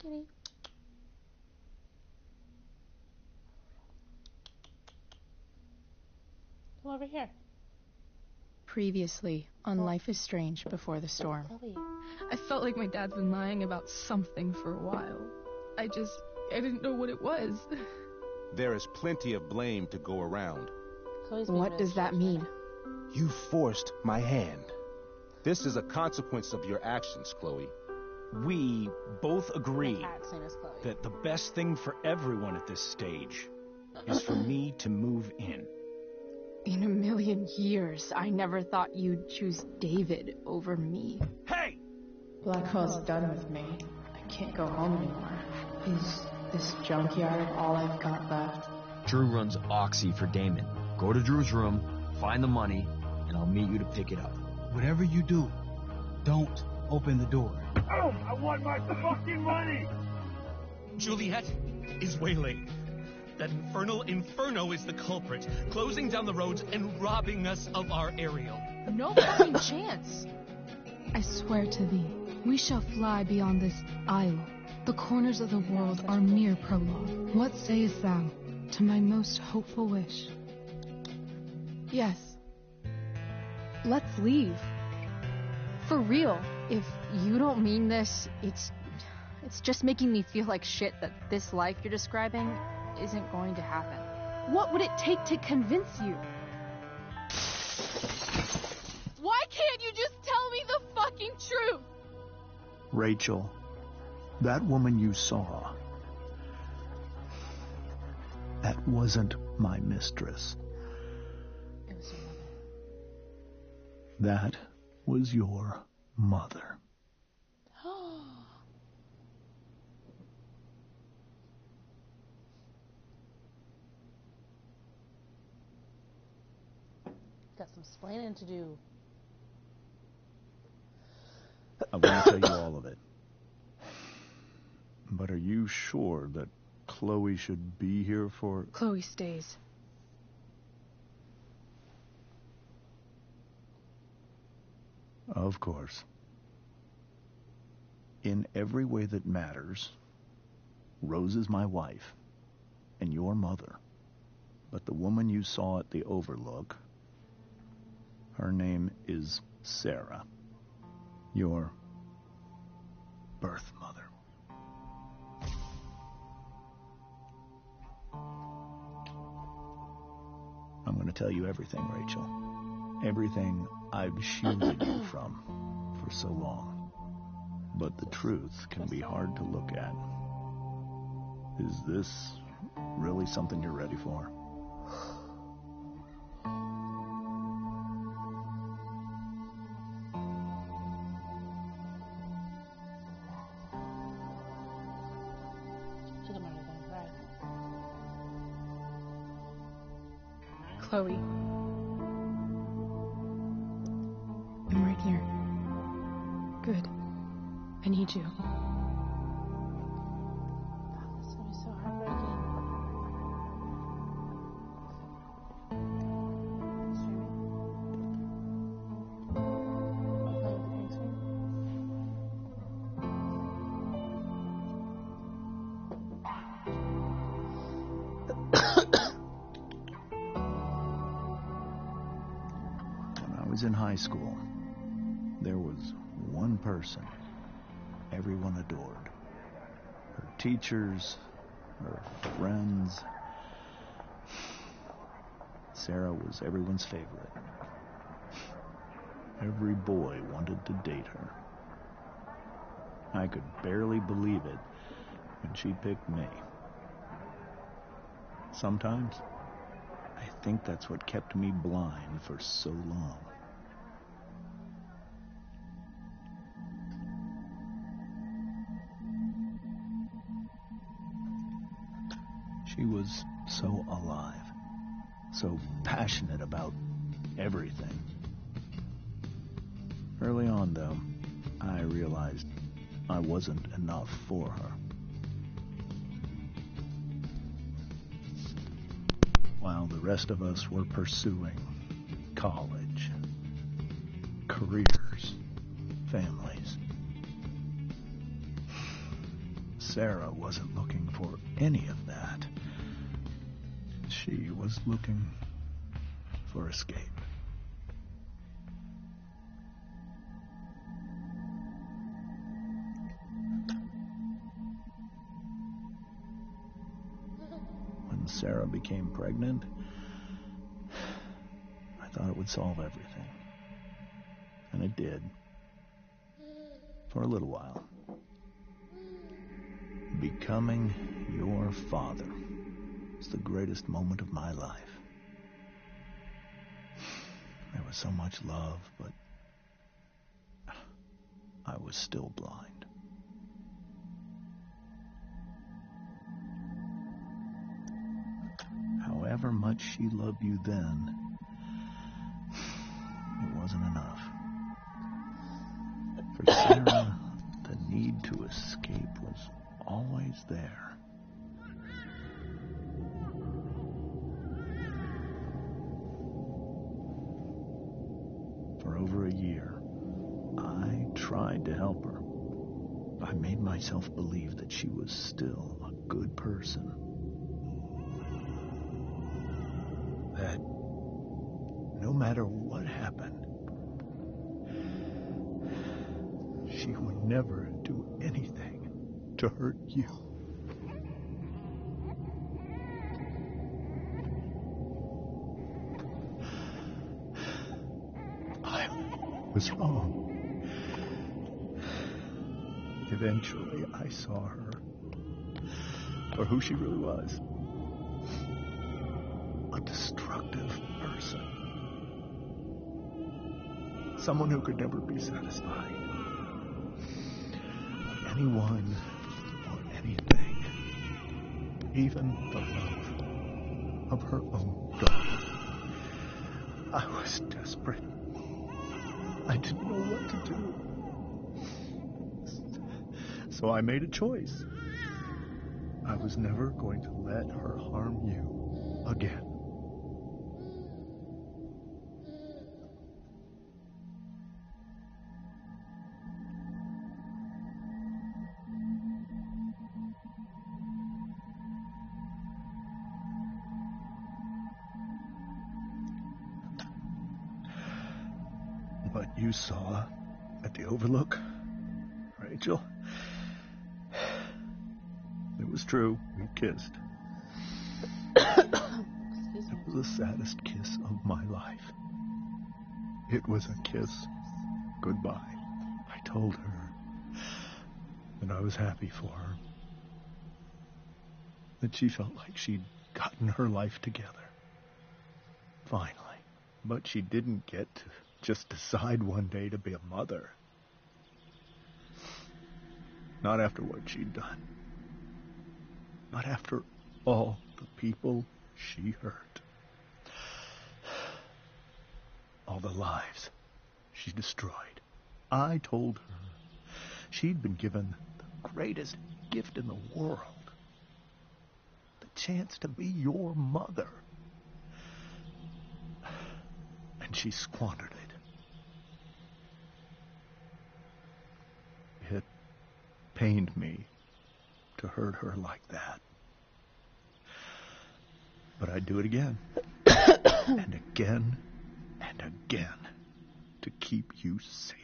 Kitty. Come over here. Previously on Life is Strange Before the Storm. Chloe. I felt like my dad's been lying about something for a while. I didn't know what it was. There is plenty of blame to go around. Chloe's being What really does that strict, mean? right? You forced my hand. This is a consequence of your actions, Chloe. We both The agree cat's name is Chloe. that the best thing for everyone at this stage is for me to move in. In a million years, I never thought you'd choose David over me. Hey! Blackwell's done with me. I can't go home anymore. Is this junkyard all I've got left? Drew runs Oxy for Damon. Go to Drew's room, find the money, and I'll meet you to pick it up. Whatever you do, don't open the door. Oh, I want my fucking money! Juliet is waylaid. That infernal Inferno is the culprit, closing down the roads and robbing us of our Ariel. No fucking chance. I swear to thee, we shall fly beyond this isle. The corners of the world are mere prologue. What sayest thou to my most hopeful wish? Yes. Let's leave. For real. If you don't mean this, it's just making me feel like shit that this life you're describing isn't going to happen. What would it take to convince you? Why can't you just tell me the fucking truth? Rachel, that woman you saw, that wasn't my mistress. It was your mother. That was your mother. Got some splaining to do. I want to tell you all of it. But are you sure that Chloe should be here for... Chloe stays. Of course. In every way that matters, Rose is my wife and your mother. But the woman you saw at the Overlook, her name is Sarah, your birth mother. I'm going to tell you everything, Rachel. Everything I've shielded you from for so long. But the truth can be hard to look at. Is this really something you're ready for? She don't mind her cry. Chloe. I'm right here. Good. I need you. This is gonna be so heartbreaking. Streaming? Wanna play with the green screen? When I was in high school, there was one person everyone adored. Her teachers, her friends. Sarah was everyone's favorite. Every boy wanted to date her. I could barely believe it when she picked me. Sometimes, I think that's what kept me blind for so long. She was so alive, so passionate about everything. Early on, though, I realized I wasn't enough for her. While the rest of us were pursuing college, careers, families, Sarah wasn't looking for any of that. She was looking for escape. When Sarah became pregnant, I thought it would solve everything. And it did. For a little while. Becoming your father was the greatest moment of my life. There was so much love, but I was still blind. However much she loved you then, it wasn't enough. For Sarah, the need to escape was always there. For over a year, I tried to help her. I made myself believe that she was still a good person. That no matter what happened, she would never do anything to hurt you. I was wrong. Eventually, I saw her for who she really was. A destructive person. Someone who could never be satisfied. Anyone or anything. Even the love of her own daughter. I was desperate. I didn't know what to do. So I made a choice. I was never going to let her harm you again. What you saw at the Overlook, Rachel, it was true. We kissed. It was the saddest kiss of my life. It was a kiss goodbye. I told her that I was happy for her. That she felt like she'd gotten her life together. Finally. But she didn't get to just decide one day to be a mother. Not after what she'd done. Not after all the people she hurt. All the lives she destroyed. I told her she'd been given the greatest gift in the world. The chance to be your mother. And she squandered it. It pained me to hurt her like that. But I'd do it again. And again and again to keep you safe.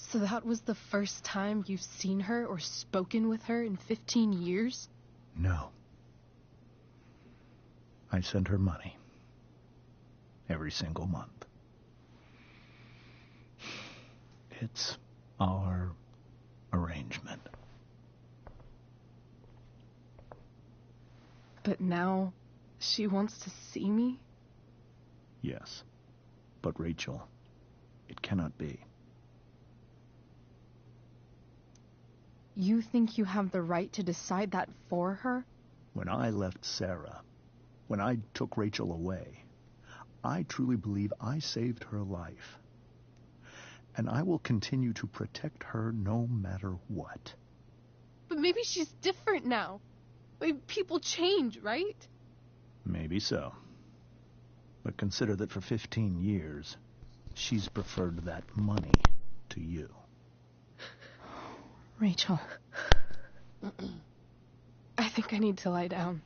So that was the first time you've seen her or spoken with her in 15 years? No. I sent her money. Every single month. It's our arrangement. But now she wants to see me? Yes. But Rachel, it cannot be. You think you have the right to decide that for her? When I left Sarah, when I took Rachel away, I truly believe I saved her life. And I will continue to protect her no matter what. maybe she's different now. Maybe people change, right? Maybe so. But consider that for 15 years, she's preferred that money to you. Rachel. I think I need to lie down.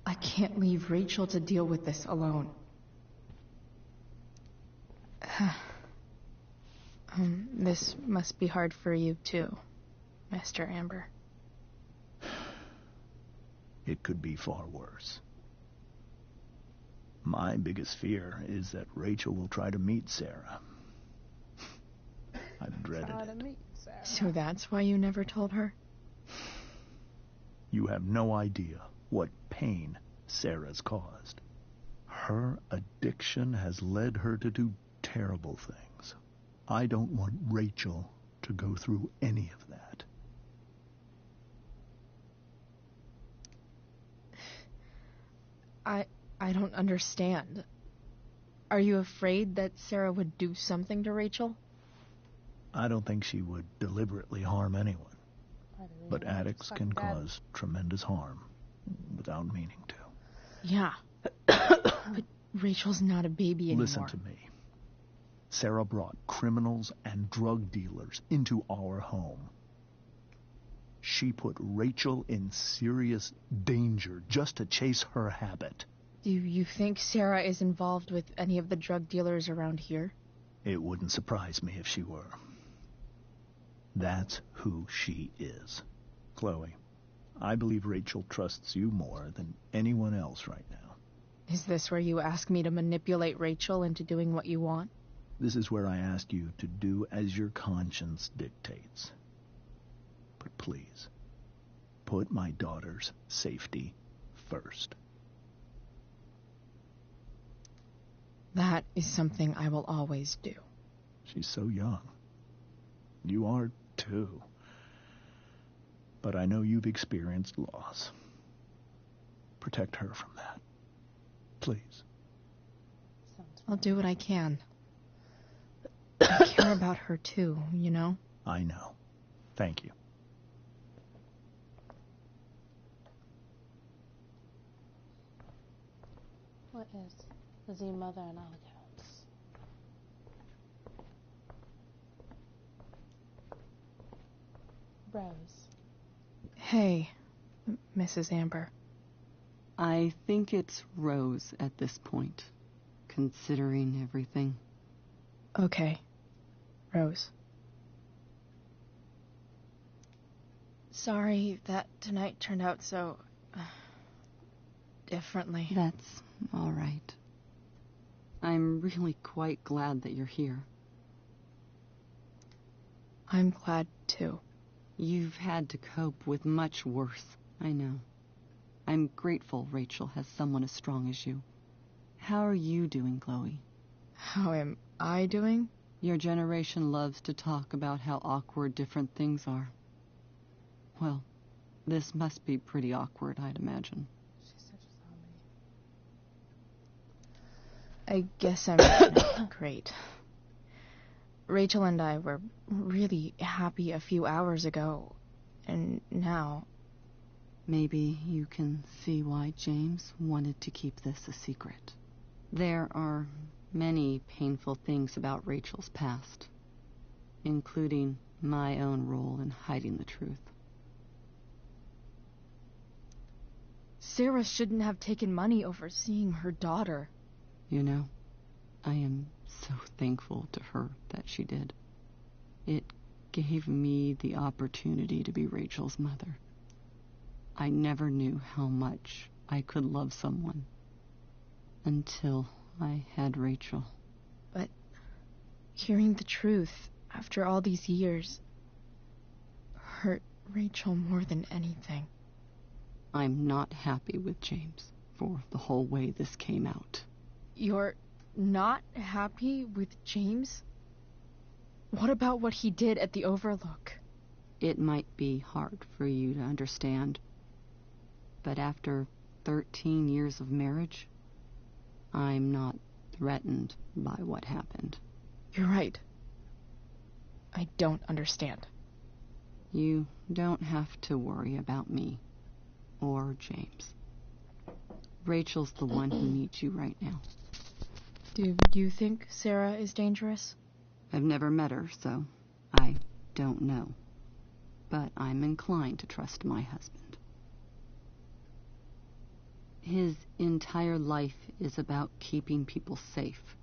I can't leave Rachel to deal with this alone. This must be hard for you too, Master Amber. It could be far worse. My biggest fear is that Rachel will try to meet Sarah. I've dreaded it. So that's why you never told her? You have no idea what pain Sarah's caused. Her addiction has led her to do terrible things. I don't want Rachel to go through any of that. I don't understand. Are you afraid that Sarah would do something to Rachel? I don't think she would deliberately harm anyone. But addicts can cause tremendous harm without meaning to. Yeah. But Rachel's not a baby anymore. Listen to me. Sarah brought criminals and drug dealers into our home. She put Rachel in serious danger just to chase her habit. Do you think Sarah is involved with any of the drug dealers around here? It wouldn't surprise me if she were. That's who she is. Chloe, I believe Rachel trusts you more than anyone else right now. Is this where you ask me to manipulate Rachel into doing what you want? This is where I ask you to do as your conscience dictates. But please, put my daughter's safety first. That is something I will always do. She's so young. You are too. But I know you've experienced loss. Protect her from that. Please. I'll do what I can. I care about her too, you know? I know. Thank you. What is the mother in all accounts? Rose. Hey, Mrs. Amber. I think it's Rose at this point, considering everything. Okay. Rose. Sorry that tonight turned out so... differently. That's all right. I'm really quite glad that you're here. I'm glad, too. You've had to cope with much worse, I know. I'm grateful Rachel has someone as strong as you. How are you doing, Chloe? How am I doing? Your generation loves to talk about how awkward different things are. Well, this must be pretty awkward, I'd imagine. She's such a zombie. I guess I'm great. Rachel and I were really happy a few hours ago, and now... Maybe you can see why James wanted to keep this a secret. There are many painful things about Rachel's past, including my own role in hiding the truth. Sarah shouldn't have taken money over seeing her daughter. You know, I am so thankful to her that she did. It gave me the opportunity to be Rachel's mother. I never knew how much I could love someone until I had Rachel. But hearing the truth after all these years hurt Rachel more than anything. I'm not happy with James for the whole way this came out. You're not happy with James? What about what he did at the Overlook? It might be hard for you to understand, but after 13 years of marriage, I'm not threatened by what happened. You're right. I don't understand. You don't have to worry about me or James. Rachel's the one who needs you right now. Do you think Sarah is dangerous? I've never met her, so I don't know. But I'm inclined to trust my husband. His entire life is about keeping people safe.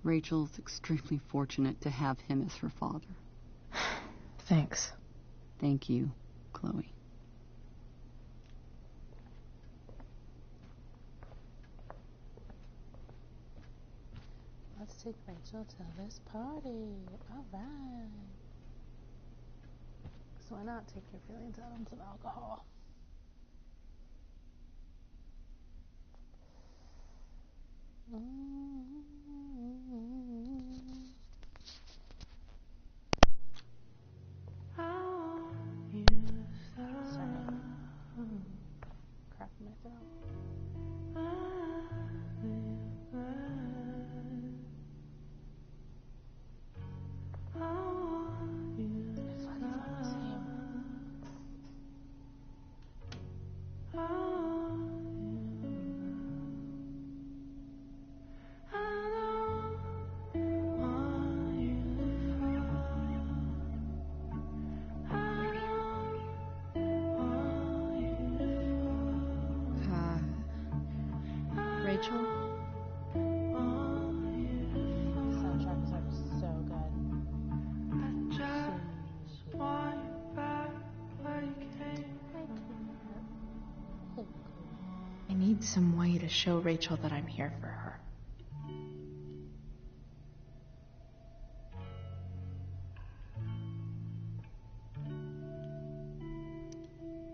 Rachel's extremely fortunate to have him as her father. Thanks. Thank you, Chloe. Let's take Rachel to this party. Alright. So why not take your feelings out on some alcohol? Crap in my throat. Rachel? Soundtracks are so good. I need some way to show Rachel that I'm here for her.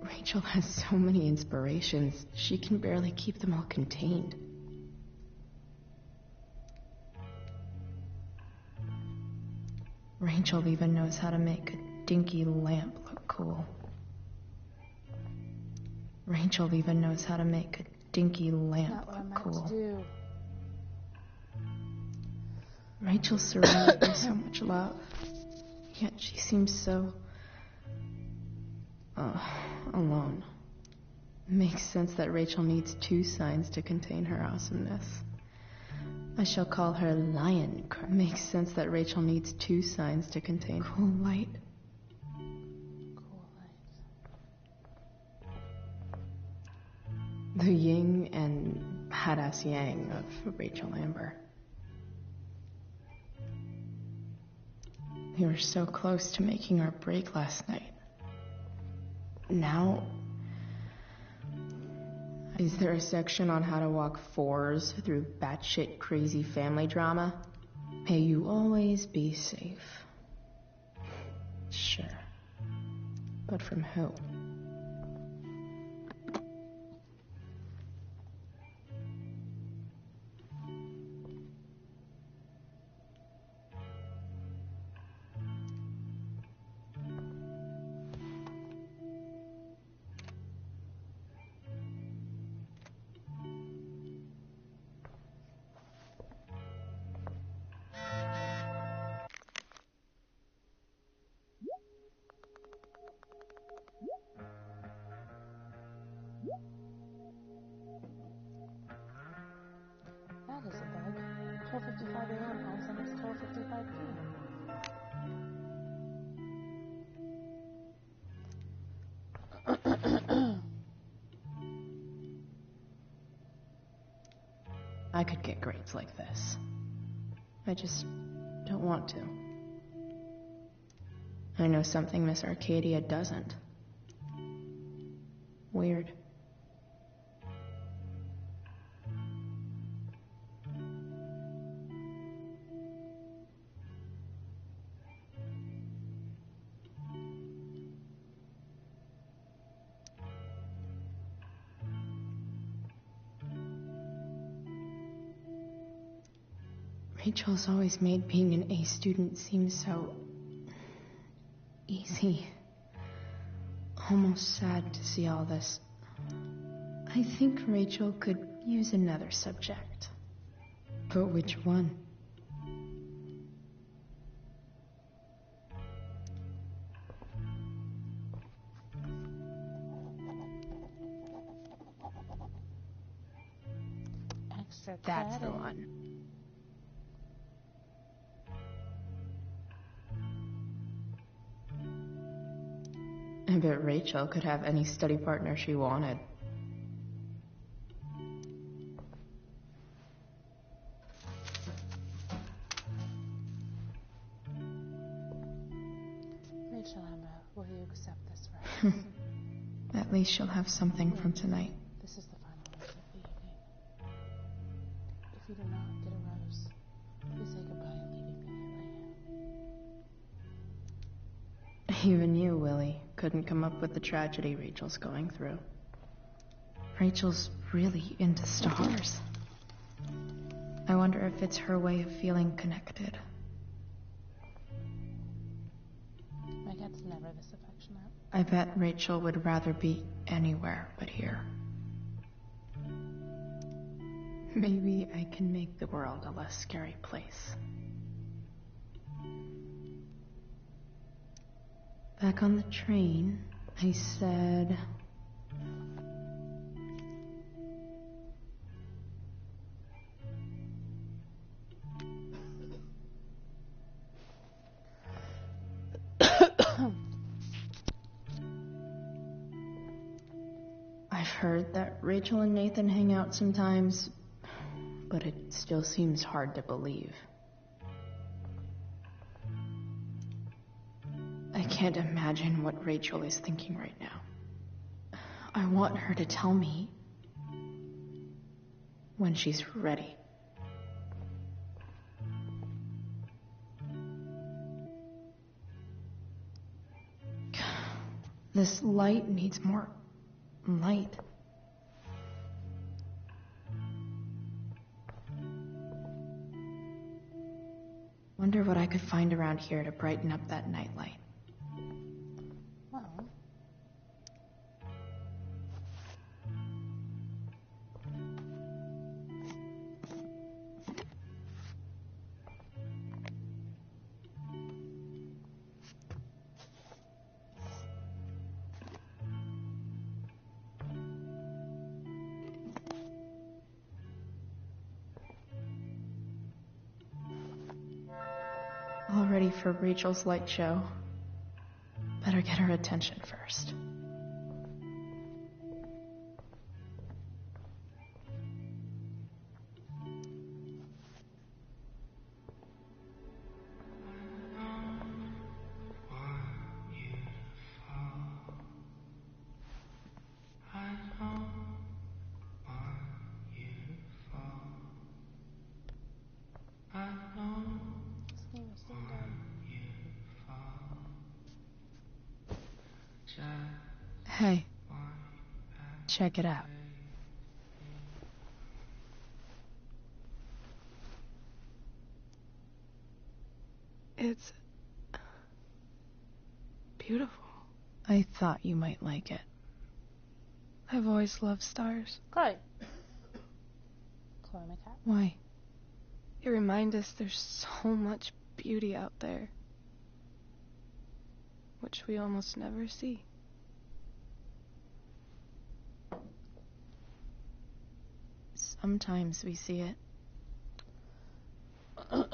Rachel has so many inspirations, she can barely keep them all contained. Rachel even knows how to make a dinky lamp look cool. Rachel even knows how to make a dinky lamp look cool. Rachel's surrounded by so much love, yet she seems so alone. Makes sense that Rachel needs two signs to contain her awesomeness. I shall call her Lion. Makes sense that Rachel needs two signs to contain cool light. The yin and badass yang of Rachel Amber. We were so close to making our break last night. Now, is there a section on how to walk fours through batshit crazy family drama? May you always be safe. Sure. But from who? I could get grades like this. I just don't want to. I know something Miss Arcadia doesn't. Weird. Rachel's always made being an A student seem so easy. Almost sad to see all this. I think Rachel could use another subject. But which one? Extra That's credit. the one. I bet Rachel could have any study partner she wanted. Rachel Amber, will you accept this rose? At least she'll have something from tonight. This is the final rose of the evening. If you do not get a rose, please say goodbye and leave immediately. Even you, Willie, couldn't come up with the tragedy Rachel's going through. Rachel's really into stars. I wonder if it's her way of feeling connected. My cat's never this affectionate. I bet Rachel would rather be anywhere but here. Maybe I can make the world a less scary place. Back on the train, I said... I've heard that Rachel and Nathan hang out sometimes, but it still seems hard to believe. I can't imagine what Rachel is thinking right now. I want her to tell me when she's ready. This light needs more light. Wonder what I could find around here to brighten up that nightlight. Well, All ready for Rachel's light show. Better get her attention first. Hey, check it out. It's beautiful. I thought you might like it. I've always loved stars. Chloe. Chloe, my cat. Why? They remind us there's so much beauty out there, which we almost never see. Sometimes we see it. But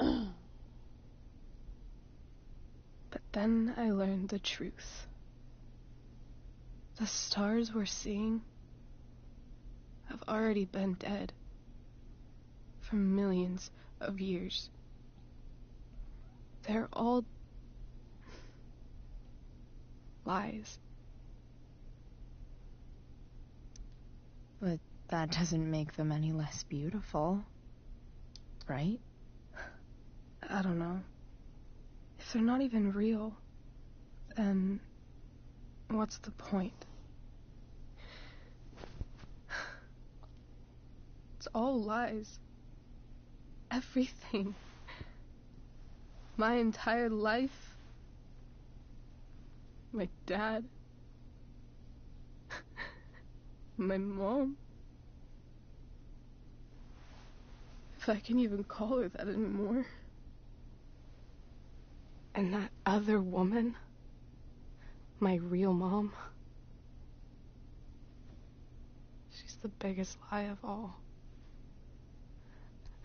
then I learned the truth. The stars we're seeing have already been dead for millions of years. They're all lies. But that doesn't make them any less beautiful, right? I don't know. If they're not even real, then what's the point? It's all lies. Everything. My entire life. My dad. My mom. If I can even call her that anymore. And that other woman, my real mom, she's the biggest lie of all.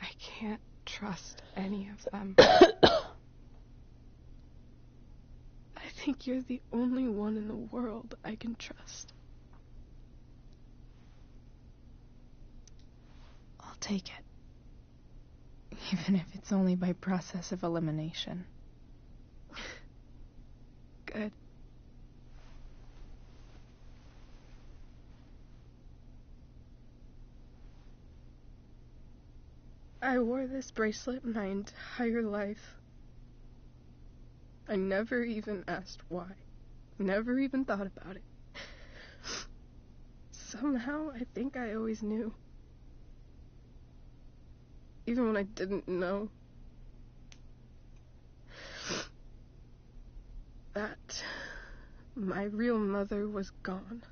I can't trust any of them. I think you're the only one in the world I can trust. I'll take it. Even if it's only by process of elimination. Good. I wore this bracelet my entire life. I never even asked why. Never even thought about it. Somehow, I think I always knew. Even when I didn't know. That my real mother was gone.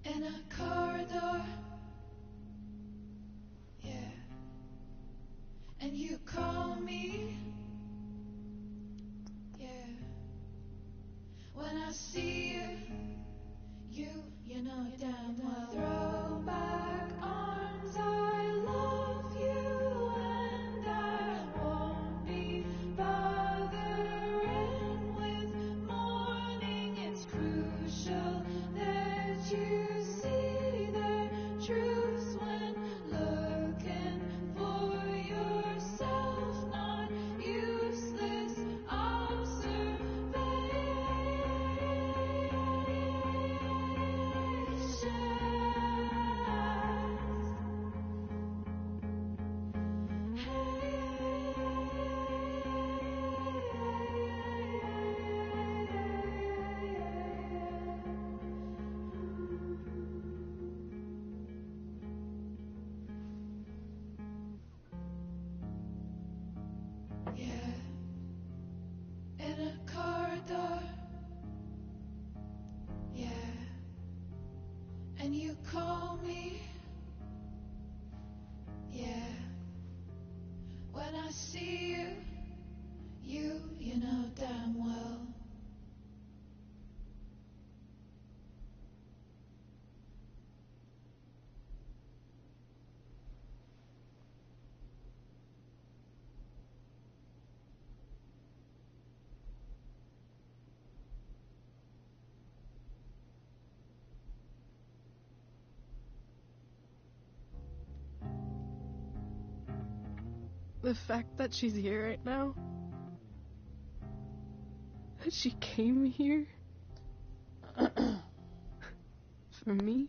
In a corridor, yeah. And you call me, yeah. When I see you, you know damn well. Throw back arms, I love you, and I won't be bothering with mourning. It's crucial that you see the truth when looking for yourself, not useless yeah, in a corridor, yeah, and you call me, yeah. see you, you know damn well. The fact that she's here right now, that she came here for me,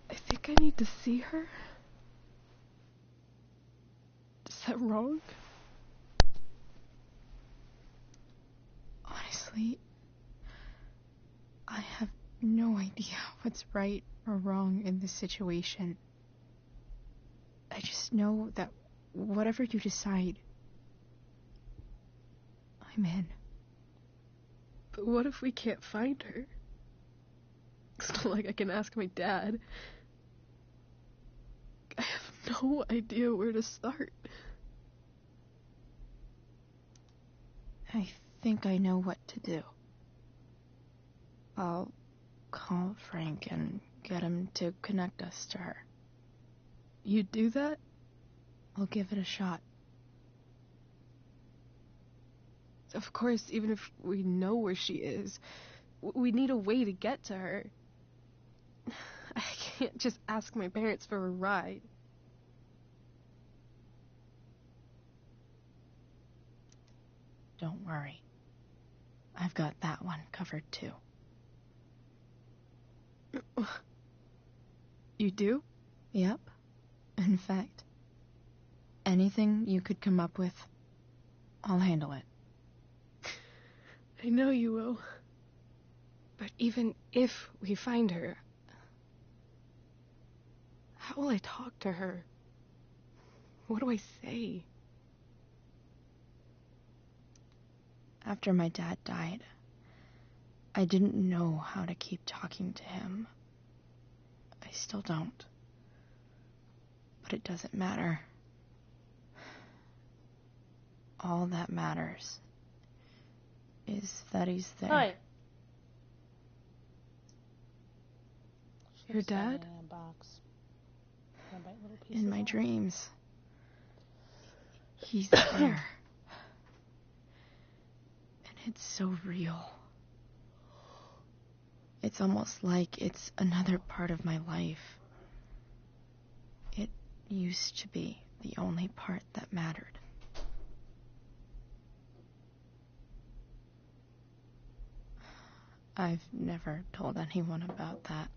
I think I need to see her. Is that wrong? Honestly, I have no idea what's right or wrong in this situation. I just know that whatever you decide, I'm in. But what if we can't find her? It's not like I can ask my dad. I have no idea where to start. I think I know what to do. I'll call Frank and get him to connect us to her. You'd do that? I'll give it a shot. Of course, even if we know where she is, we need a way to get to her. I can't just ask my parents for a ride. Don't worry. I've got that one covered too. You do? Yep. In fact, anything you could come up with, I'll handle it. I know you will. But even if we find her, how will I talk to her? What do I say? After my dad died, I didn't know how to keep talking to him. I still don't. But it doesn't matter. All that matters is that he's there. Hi. Your dad? In a box. In my dreams. He's there. And it's so real. It's almost like it's another part of my life. It used to be the only part that mattered. I've never told anyone about that.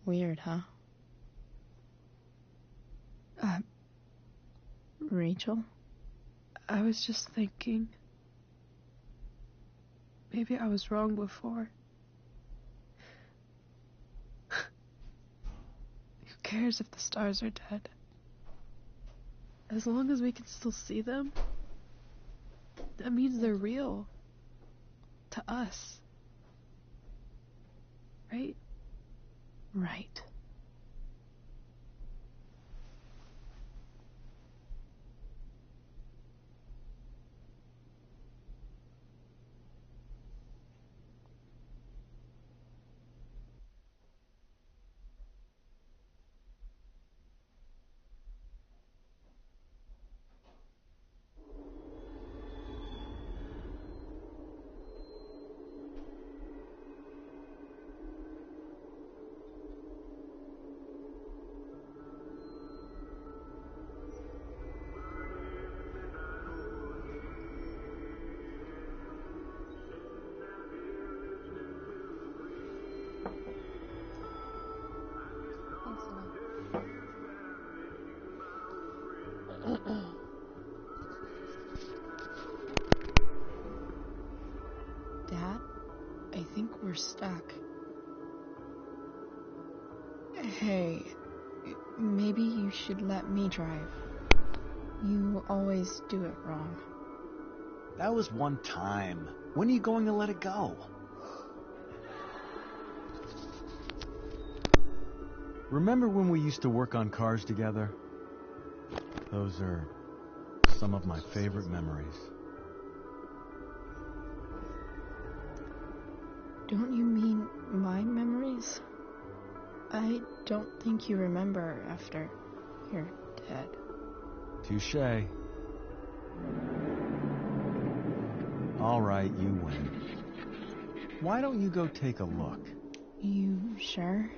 Weird, huh? Rachel? I was just thinking. Maybe I was wrong before. Who cares if the stars are dead? As long as we can still see them, that means they're real. To us. Right? Right. Dad, I think we're stuck. Hey, maybe you should let me drive. You always do it wrong. That was one time. When are you going to let it go? Remember when we used to work on cars together? Those are some of my favorite memories. Don't you mean my memories? I don't think you remember after you're dead. Touché. All right, you win. Why don't you go take a look? You sure?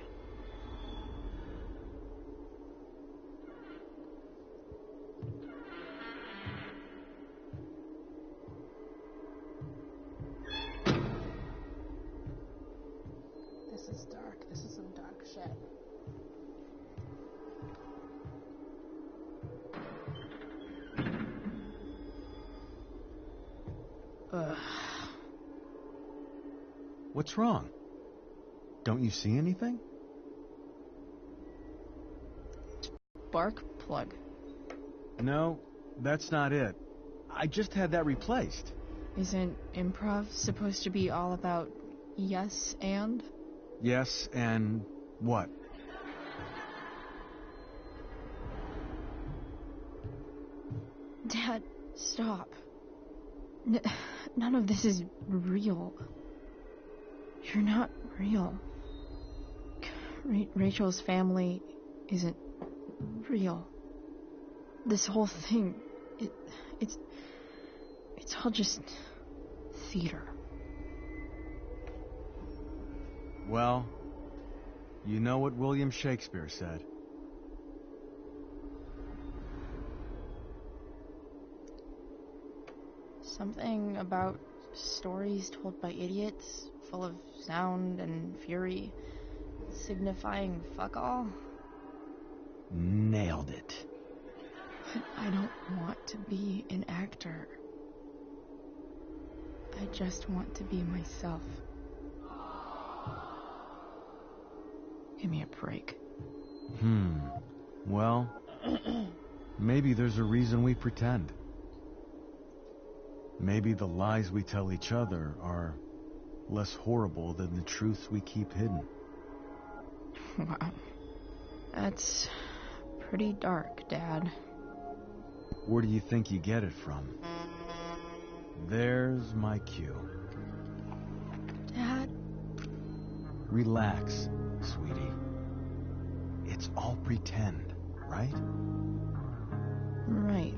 This is dark. This is some dark shit. Ugh. What's wrong? Don't you see anything? Spark plug. No, that's not it. I just had that replaced. Isn't improv supposed to be all about yes and? Yes, and what? Dad, stop. None of this is real. You're not real. Rachel's family isn't real. This whole thing, it's all just theater. Well, you know what William Shakespeare said. Something about stories told by idiots, full of sound and fury, signifying fuck all. Nailed it. But I don't want to be an actor. I just want to be myself. Give me a break. Well, maybe there's a reason we pretend. Maybe the lies we tell each other are less horrible than the truths we keep hidden. Wow. That's pretty dark, Dad. Where do you think you get it from? There's my cue. Dad? Relax, sweetie. It's all pretend, right? Right.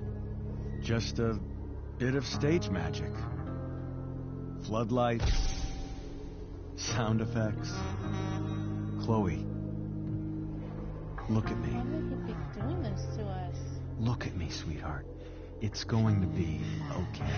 Just a bit of stage magic. Floodlights, sound effects. Chloe, look at me. Why would he be doing this to us? Look at me, sweetheart. It's going to be okay.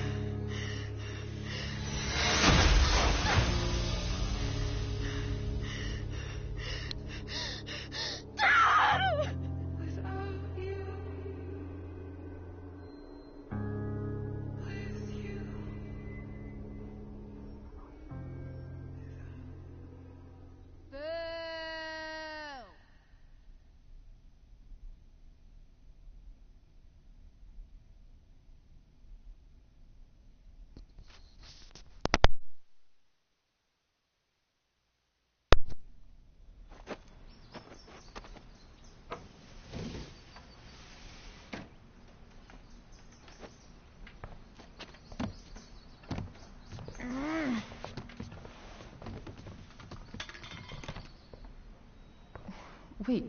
Wait,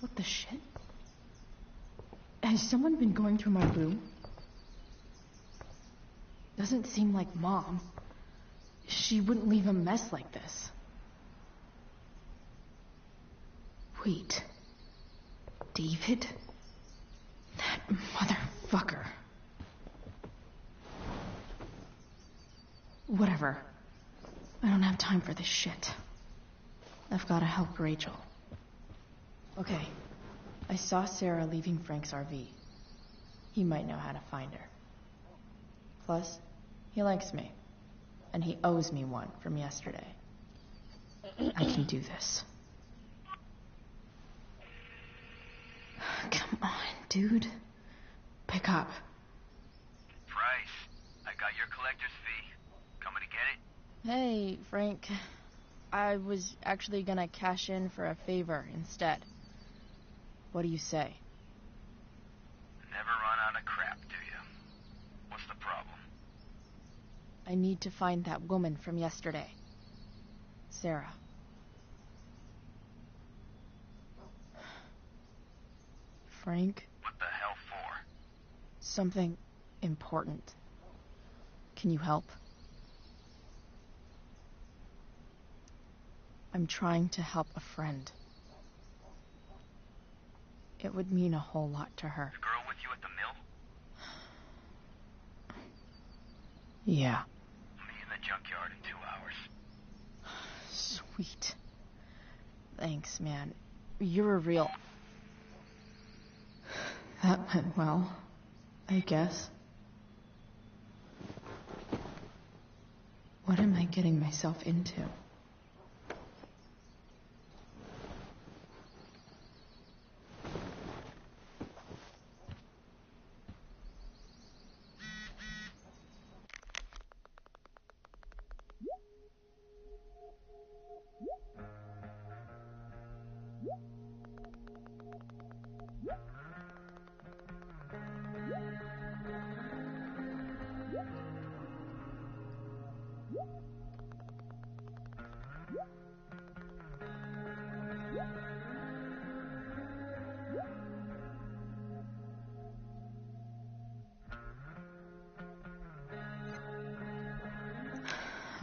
what the shit? Has someone been going through my room? Doesn't seem like Mom. She wouldn't leave a mess like this. Wait. David? That motherfucker. Whatever. I don't have time for this shit. I've got to help Rachel. Okay. I saw Sarah leaving Frank's RV. He might know how to find her. Plus, he likes me. And he owes me one from yesterday. I can do this. Come on, dude. Pick up. Price, I got your collector's fee. Coming to get it? Hey, Frank. I was actually gonna cash in for a favor instead. What do you say? I need to find that woman from yesterday. Sarah. Frank? What the hell for? Something important. Can you help? I'm trying to help a friend. It would mean a whole lot to her. The girl with you at the mill? Yeah. I'll meet you in the junkyard in 2 hours. Sweet. Thanks, man. You're a real... That went well, I guess. What am I getting myself into?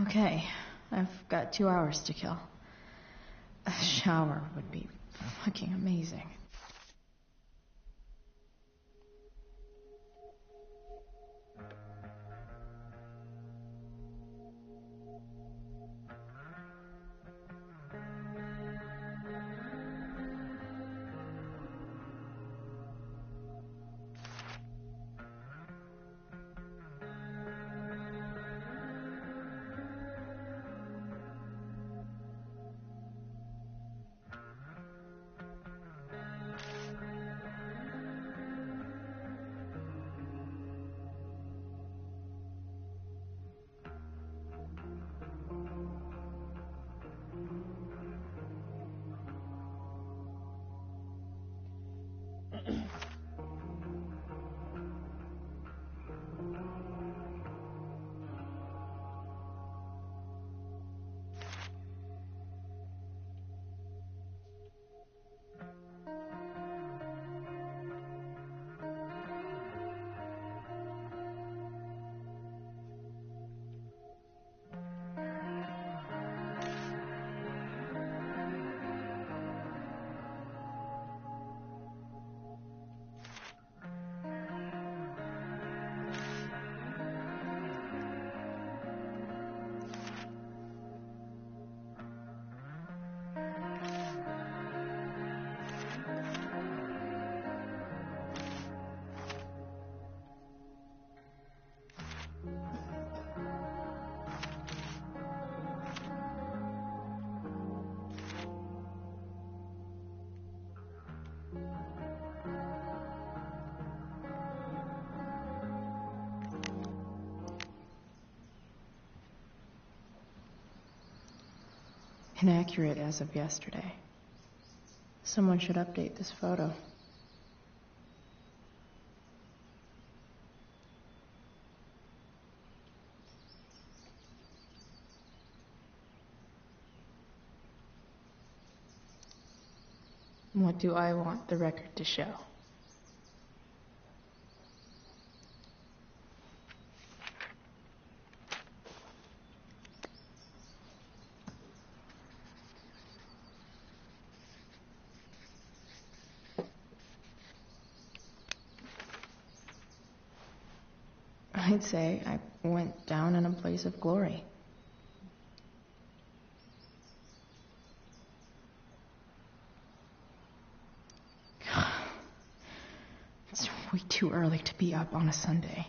Okay, I've got 2 hours to kill. A shower would be fucking amazing. Inaccurate as of yesterday. Someone should update this photo. What do I want the record to show? I'd say I went down in a blaze of glory. It's way too early to be up on a Sunday.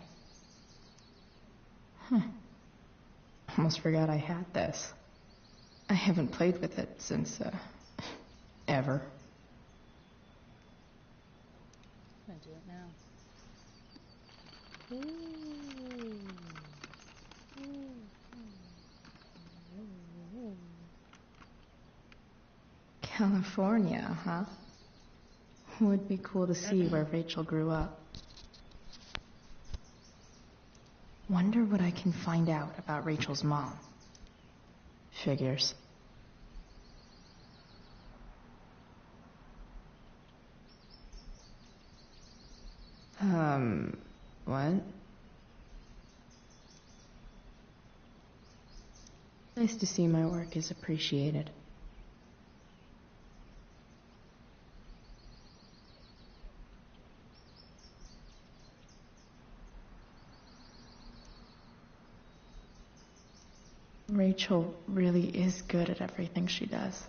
Almost forgot I had this. I haven't played with it since, ever. I'm gonna do it now. Ooh. California, huh? Would be cool to see where Rachel grew up. Wonder what I can find out about Rachel's mom. Figures. What? Nice to see my work is appreciated. Rachel really is good at everything she does.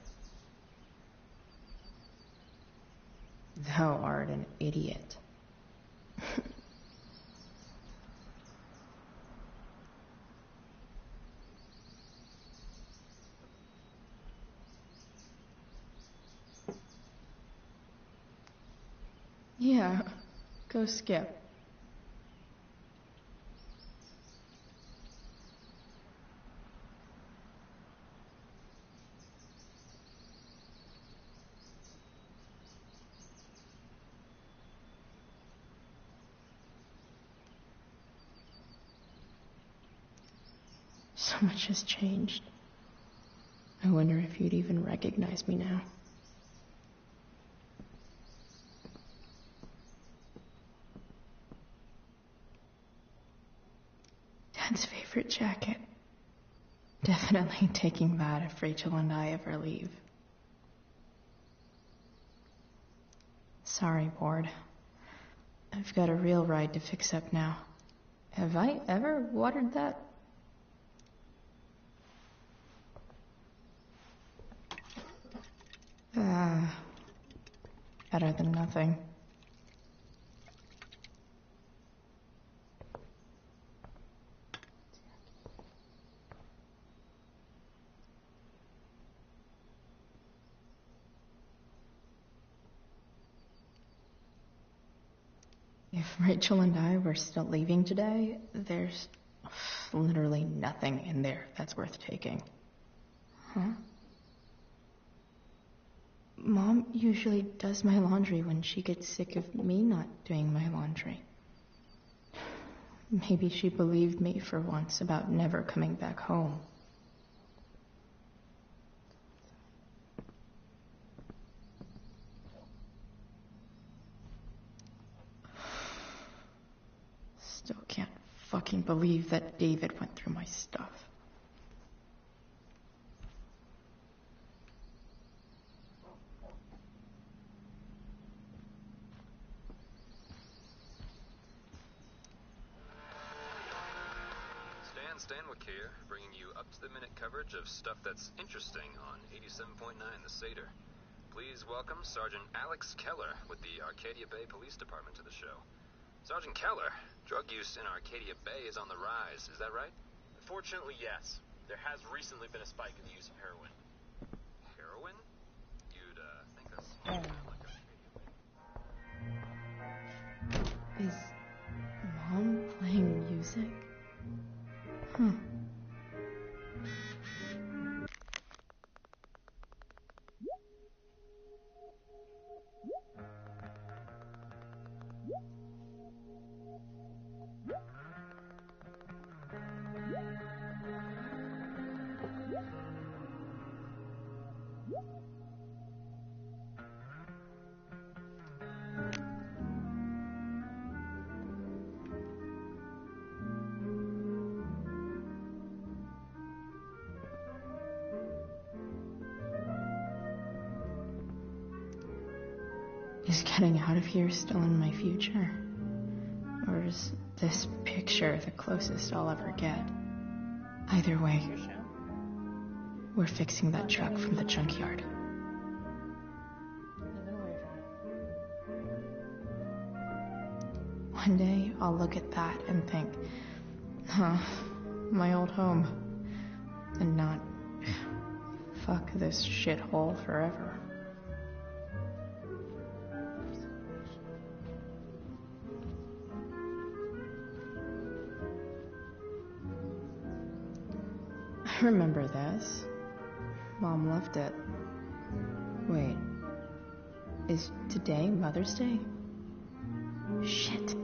Thou art an idiot. Yeah, go skip. So much has changed. I wonder if you'd even recognize me now. Dad's favorite jacket. Definitely taking that if Rachel and I ever leave. Sorry, board. I've got a real ride to fix up now. Have I ever watered that? Better than nothing. If Rachel and I were still leaving today, there's literally nothing in there that's worth taking. Huh? Mom usually does my laundry when she gets sick of me not doing my laundry. Maybe she believed me for once about never coming back home. Still can't fucking believe that David went through my stuff. Stanwyck here, bringing you up-to-the-minute coverage of stuff that's interesting on 87.9 The Satyr. Please welcome Sergeant Alex Keller with the Arcadia Bay Police Department to the show. Sergeant Keller, drug use in Arcadia Bay is on the rise, is that right? Fortunately, yes. There has recently been a spike in the use of heroin. Heroin? You'd, think a small town like Arcadia Bay. Is Mom playing music? Huh. Is getting out of here still in my future? Or is this picture the closest I'll ever get? Either way, we're fixing that truck from the junkyard. One day, I'll look at that and think, huh, my old home. And not, fuck this shithole forever. I remember this. Mom loved it. Wait. Is today Mother's Day? Shit.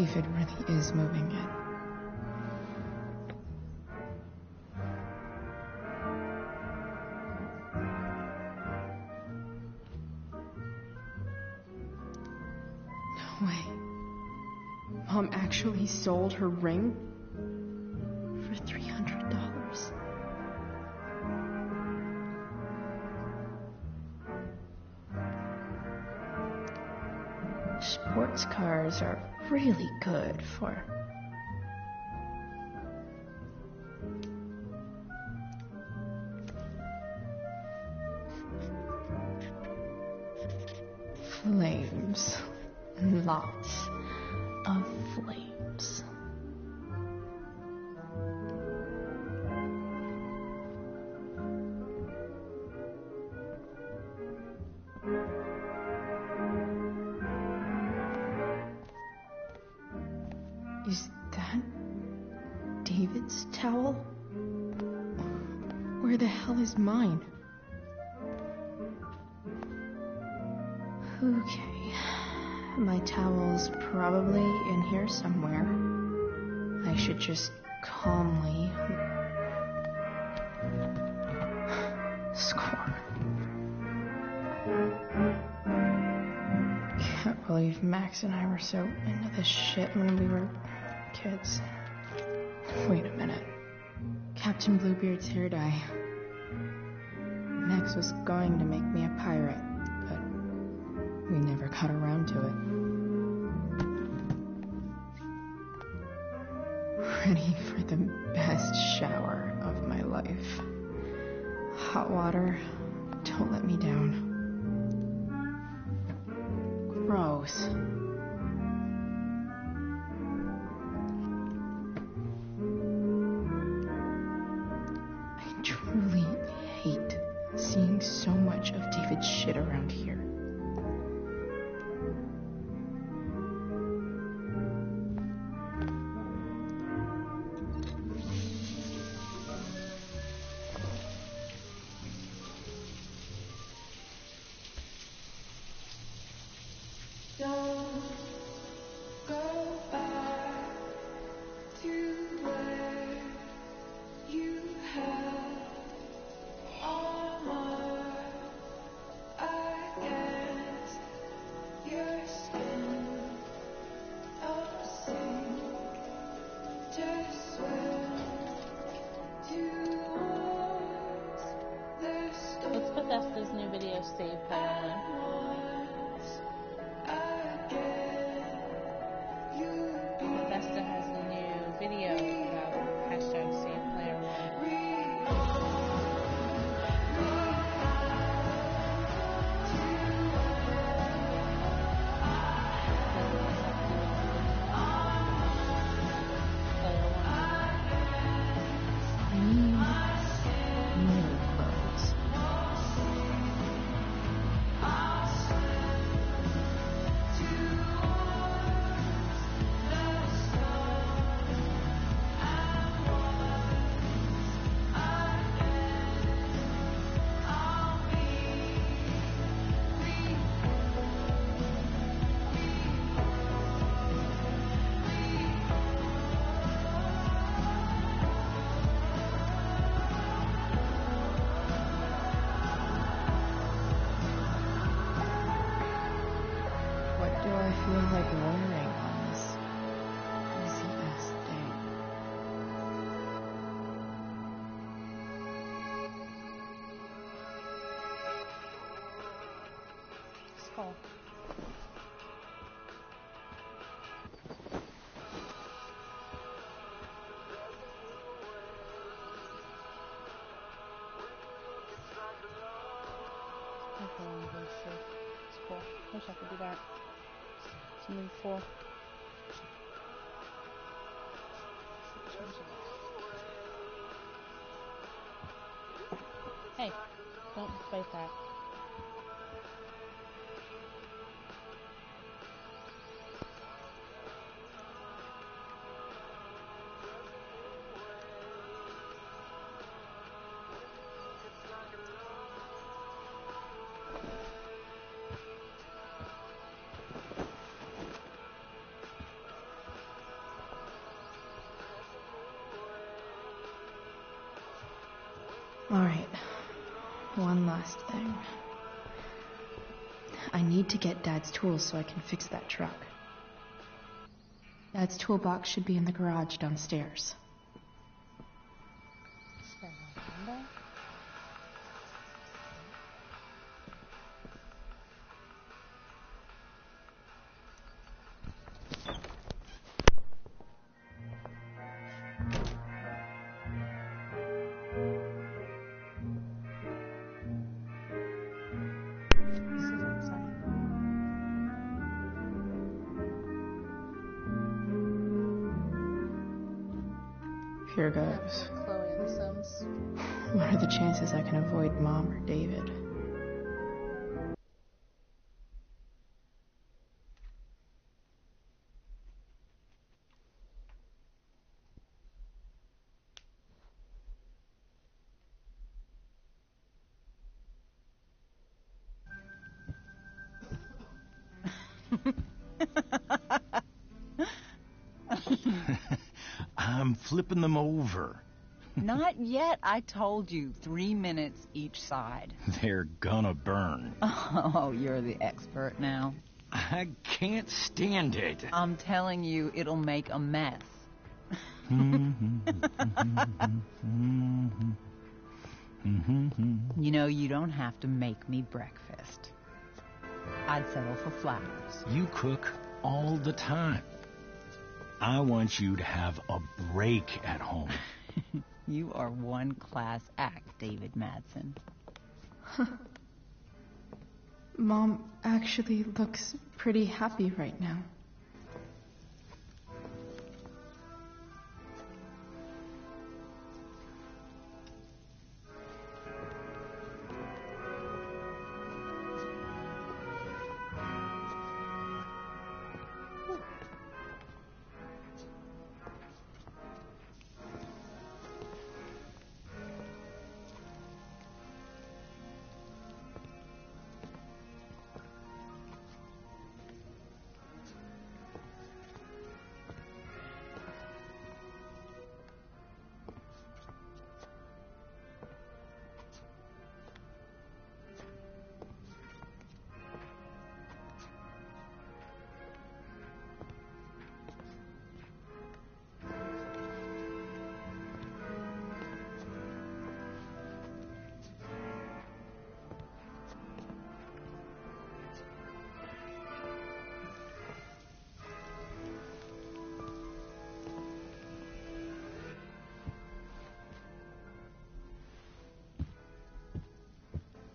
David really is moving in. No way. Mom actually sold her ring for $300. Sports cars are really good for flames. Lots of flames. Is that David's towel? Where the hell is mine? Okay. My towel's probably in here somewhere. I should just calmly score. Can't believe Max and I were so into this shit when we were kids. Wait a minute. Captain Bluebeard's hair dye. Max was going to make me a pirate, but we never got around to it. Ready for the best shower of my life. Hot water, don't let me down. Gross. I truly hate seeing so much of David's shit around here. Don't go back to where you had armor against your skin. Oh, sing to swim towards the storm. Let's put Bethesda's new video save player on. Bethesda has a new video about hashtag save player one. What do I feel like wearing on this busy-ass day? Skull. It's cool. Wish I could do that. Something cool. Hey, don't fight that. Alright. One last thing. I need to get Dad's tools so I can fix that truck. Dad's toolbox should be in the garage downstairs. Here goes. Chloe and the Sims. What are the chances I can avoid Mom or David? I'm flipping them over. Not yet. I told you, 3 minutes each side. They're gonna burn. Oh, you're the expert now. I can't stand it. I'm telling you, it'll make a mess. You know, you don't have to make me breakfast. I'd settle for flowers. You cook all the time. I want you to have a break at home. You are one class act, David Madsen. Mom actually looks pretty happy right now.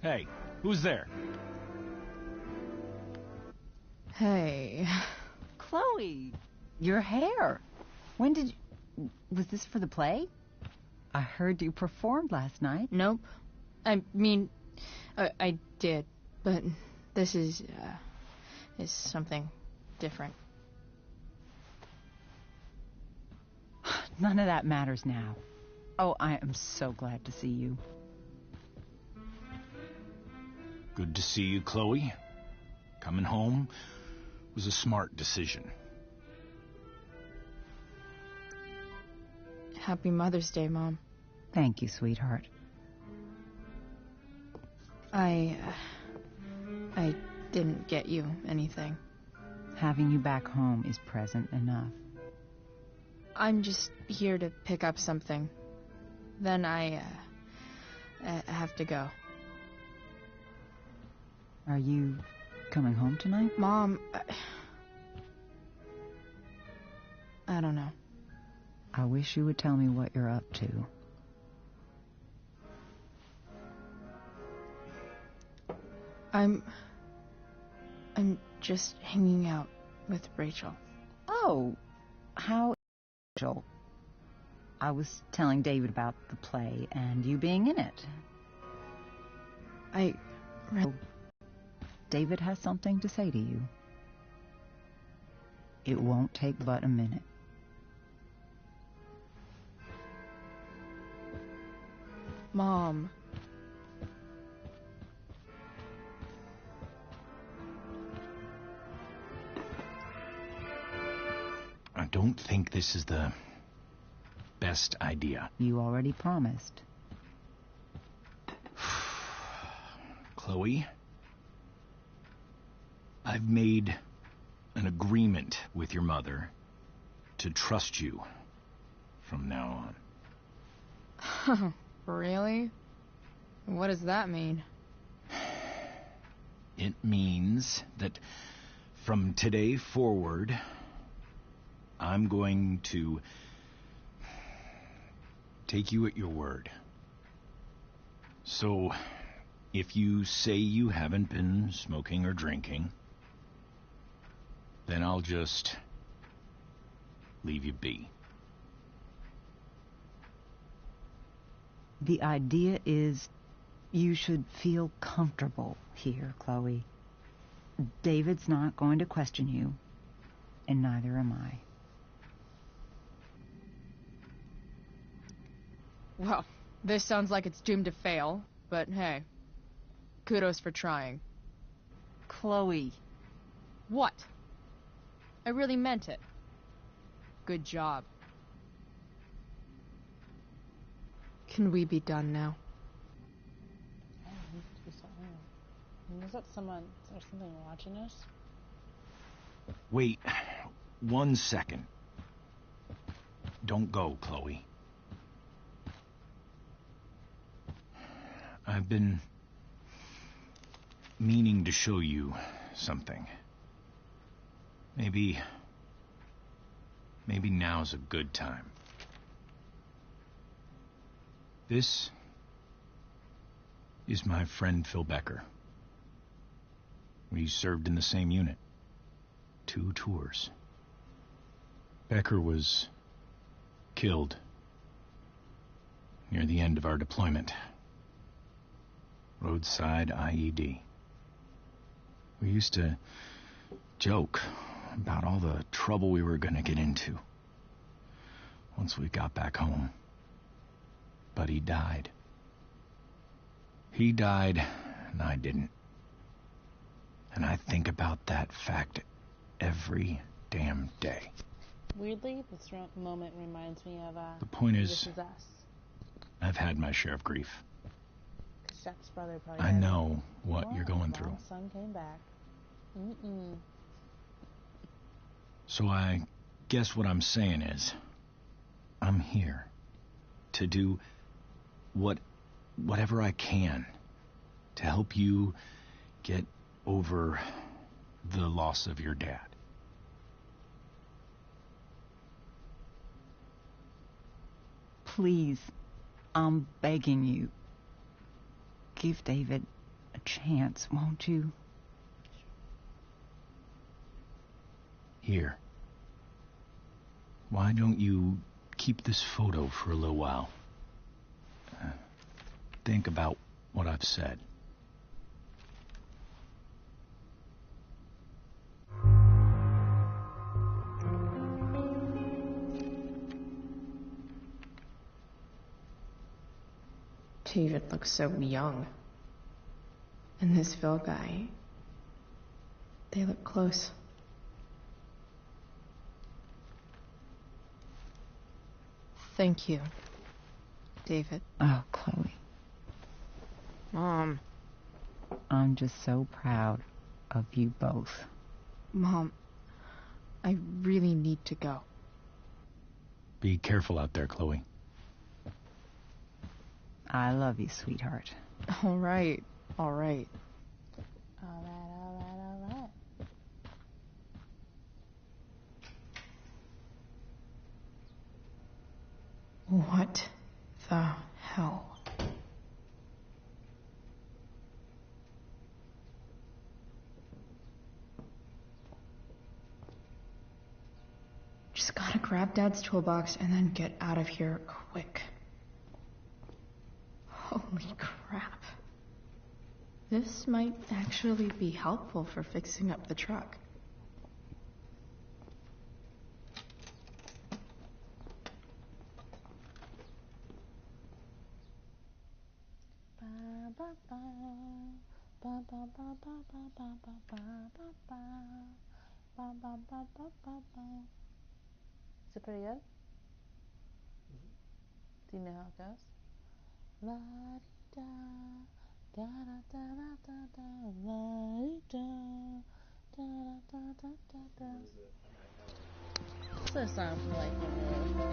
Hey, who's there? Hey. Chloe, your hair. When did you... Was this for the play? I heard you performed last night. Nope. I mean, I did, but this is something different. None of that matters now. Oh, I am so glad to see you. Good to see you, Chloe. Coming home was a smart decision. Happy Mother's Day, Mom. Thank you, sweetheart. I didn't get you anything. Having you back home is present enough. I'm just here to pick up something. Then I have to go. Are you coming home tonight? Mom, I don't know. I wish you would tell me what you're up to. I'm just hanging out with Rachel. Oh, how is Rachel? I was telling David about the play and you being in it. David has something to say to you. It won't take but a minute. Mom. I don't think this is the best idea. You already promised. Chloe, I've made an agreement with your mother to trust you from now on. Really? What does that mean? It means that from today forward, I'm going to take you at your word. So, if you say you haven't been smoking or drinking, then I'll just leave you be. The idea is you should feel comfortable here, Chloe. David's not going to question you, and neither am I. Well, this sounds like it's doomed to fail, but hey, kudos for trying. Chloe. What? I really meant it. Good job. Can we be done now? Is that someone or something watching us? Wait 1 second. Don't go, Chloe. I've been meaning to show you something. Maybe now's a good time. This is my friend Phil Becker. We served in the same unit. 2 tours. Becker was killed near the end of our deployment. Roadside IED. We used to joke about all the trouble we were gonna get into once we got back home. But he died. He died, and I didn't. And I think about that fact every damn day. Weirdly, this moment reminds me of The point is, This Is Us. I've had my share of grief. Jack's brother probably I died. know what you're going through. Mom's son came back. So I guess what I'm saying is, I'm here to do whatever I can to help you get over the loss of your dad. Please, I'm begging you. Give David a chance, won't you? Here. Why don't you keep this photo for a little while? Think about what I've said. David looks so young. And this Phil guy, they look close. Thank you, David. Oh, Chloe. Mom. I'm just so proud of you both. Mom, I really need to go. Be careful out there, Chloe. I love you, sweetheart. All right, all right. All right. What the hell? Just gotta grab Dad's toolbox and then get out of here quick. Holy crap. This might actually be helpful for fixing up the truck. Is it pretty good? Do you know how it goes? La da Da da da da da da da da da da da da. It's a song from like when we were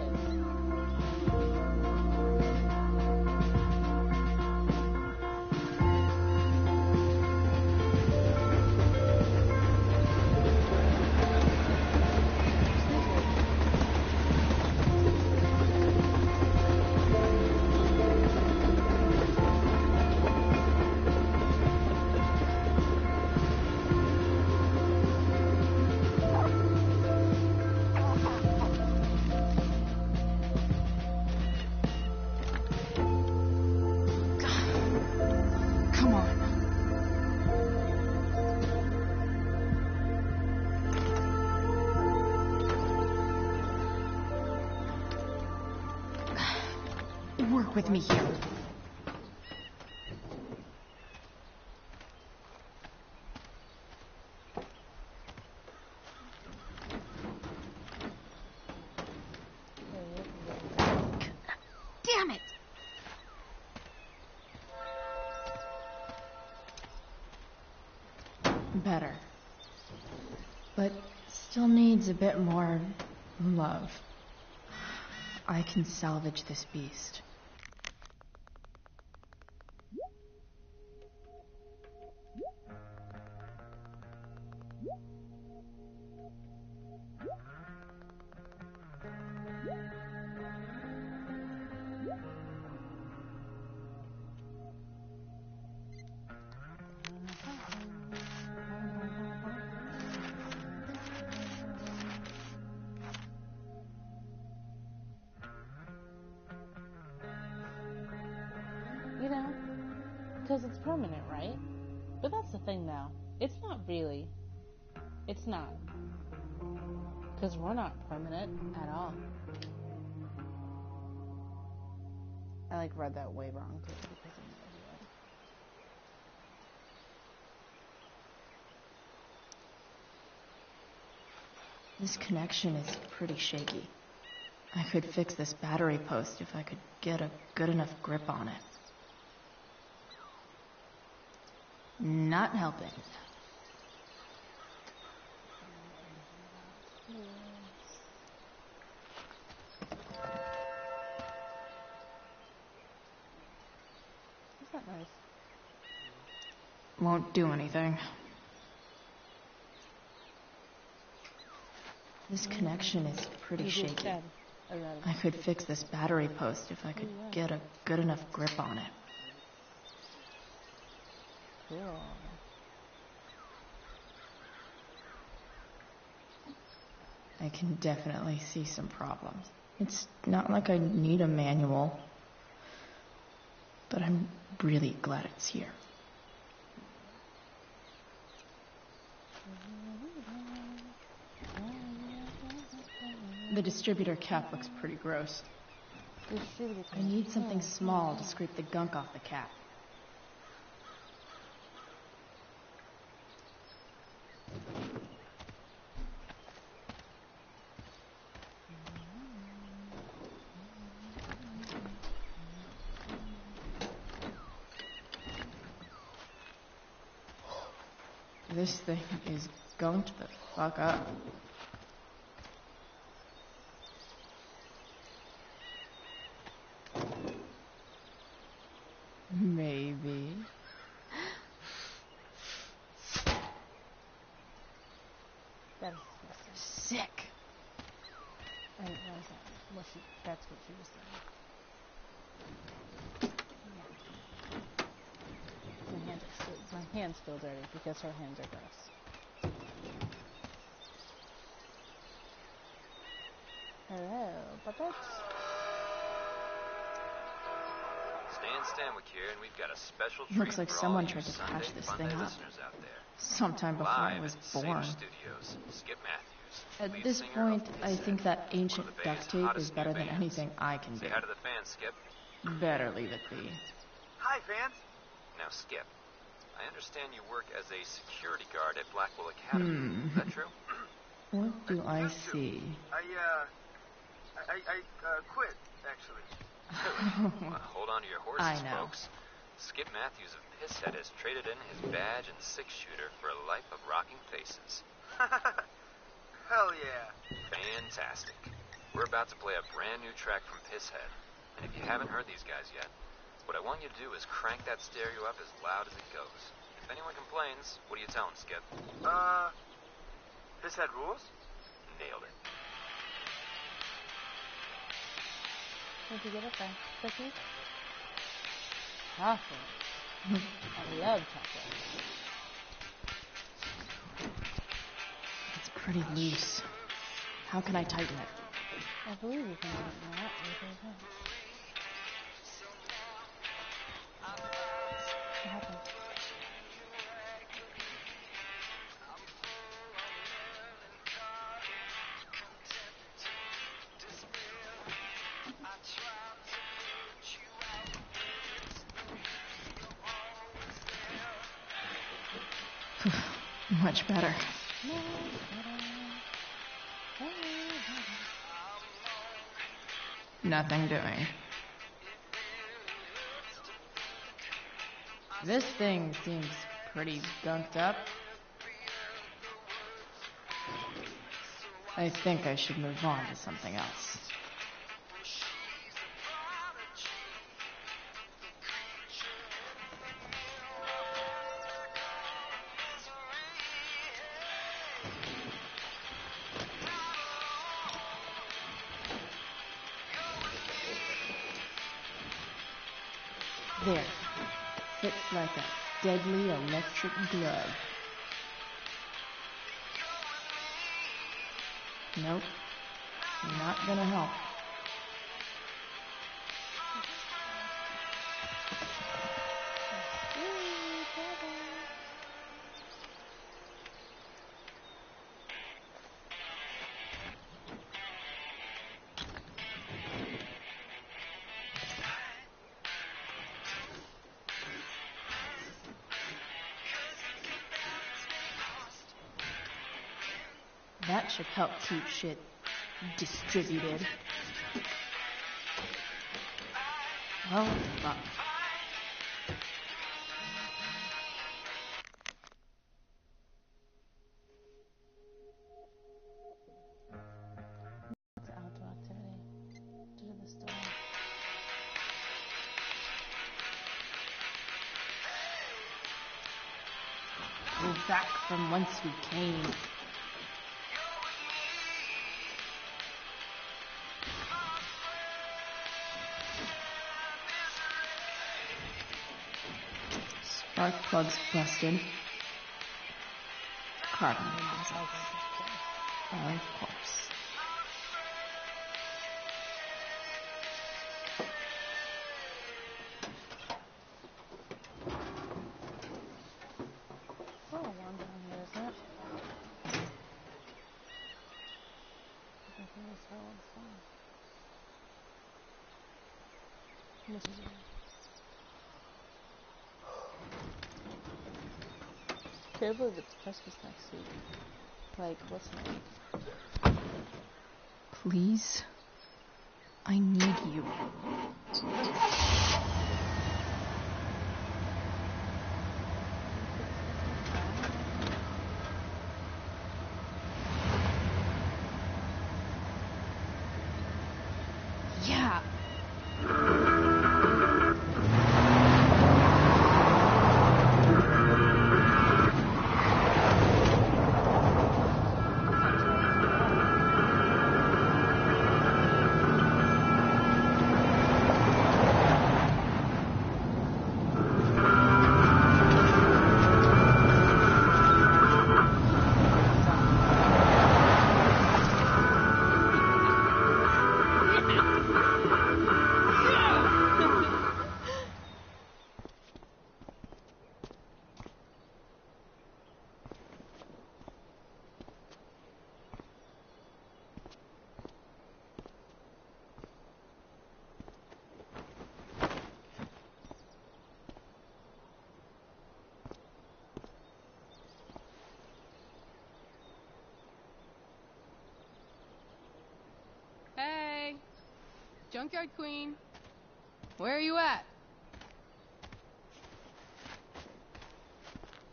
Come on. Work with me here. Damn it! Better. But still needs a bit more love. I can salvage this beast. You know, because it's permanent, right? But that's the thing now. It's not really. It's not. Because we're not permanent at all. I like read that way wrong too. Because I'm not real. This connection is pretty shaky. I could fix this battery post if I could get a good enough grip on it. Not helping. Isn't that nice? Won't do anything. This connection is pretty shaky. I could fix this battery post if I could get a good enough grip on it. Cool. I can definitely see some problems. It's not like I need a manual, but I'm really glad it's here. The distributor cap looks pretty gross. I need something small to scrape the gunk off the cap. This thing is gunked the fuck up. Maybe. That is sick. I didn't realize that's what she was saying. Yeah. My hand's still dirty because her hands are gross. Hello, puppets. Stan Stanwyck here, and we've got a special treat Looks like for someone all you tried to Sunday patch this Fun thing Day up. listeners out there. Sometime before I was born. Studios, Skip Matthews, At lead this singer point, of I Cassette, think that one ancient of the duct Bay's tape is hottest better new than bands. anything I can Say do. hi to the fans, Skip. Better leave it be. Hi, fans. Now, Skip, I understand you work as a security guard at Blackwell Academy. Is that true? What do I see? I quit, actually. Well, hold on to your horses, I know. folks. Skip Matthews of Pisshead has traded in his badge and six-shooter for a life of rocking faces. Hell yeah. Fantastic. We're about to play a brand new track from Pisshead. And if you haven't heard these guys yet, what I want you to do is crank that stereo up as loud as it goes. If anyone complains, what do you tell them, Skip? Pisshead rules? Nailed it. Where'd you get it from? Cookies? Chocolate. I love chocolate. It's pretty loose. How can I tighten it? I believe you can tighten that with your hands. What happened? Much better. Nothing doing. This thing seems pretty gunked up. I think I should move on to something else. There. Fits like a deadly electric glove. Nope. Not gonna help. That should help keep shit distributed. Oh, fuck. It's outdoor activity due to the storm. We're back from whence we came. Spark plugs busted. Carbon windows open. Of course. Oh, one down here, isn't it? I think this whole one's fine. This is it. Can't believe it's Christmas next week. Like, what's next? Please. I need you. Yeah. Hey, Junkyard Queen, where are you at?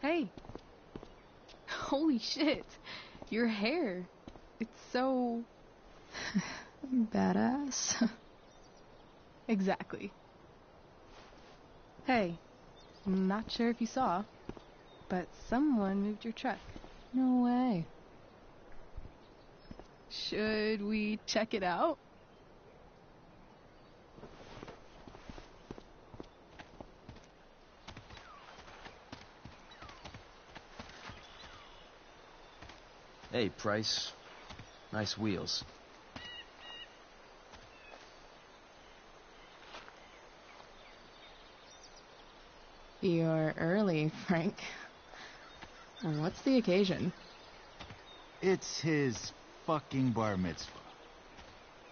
Hey. Holy shit. Your hair. It's so... Badass. Exactly. Hey, I'm not sure if you saw, but someone moved your truck. No way. Should we check it out? Hey, Price. Nice wheels. You're early, Frank. What's the occasion? It's his fucking bar mitzvah.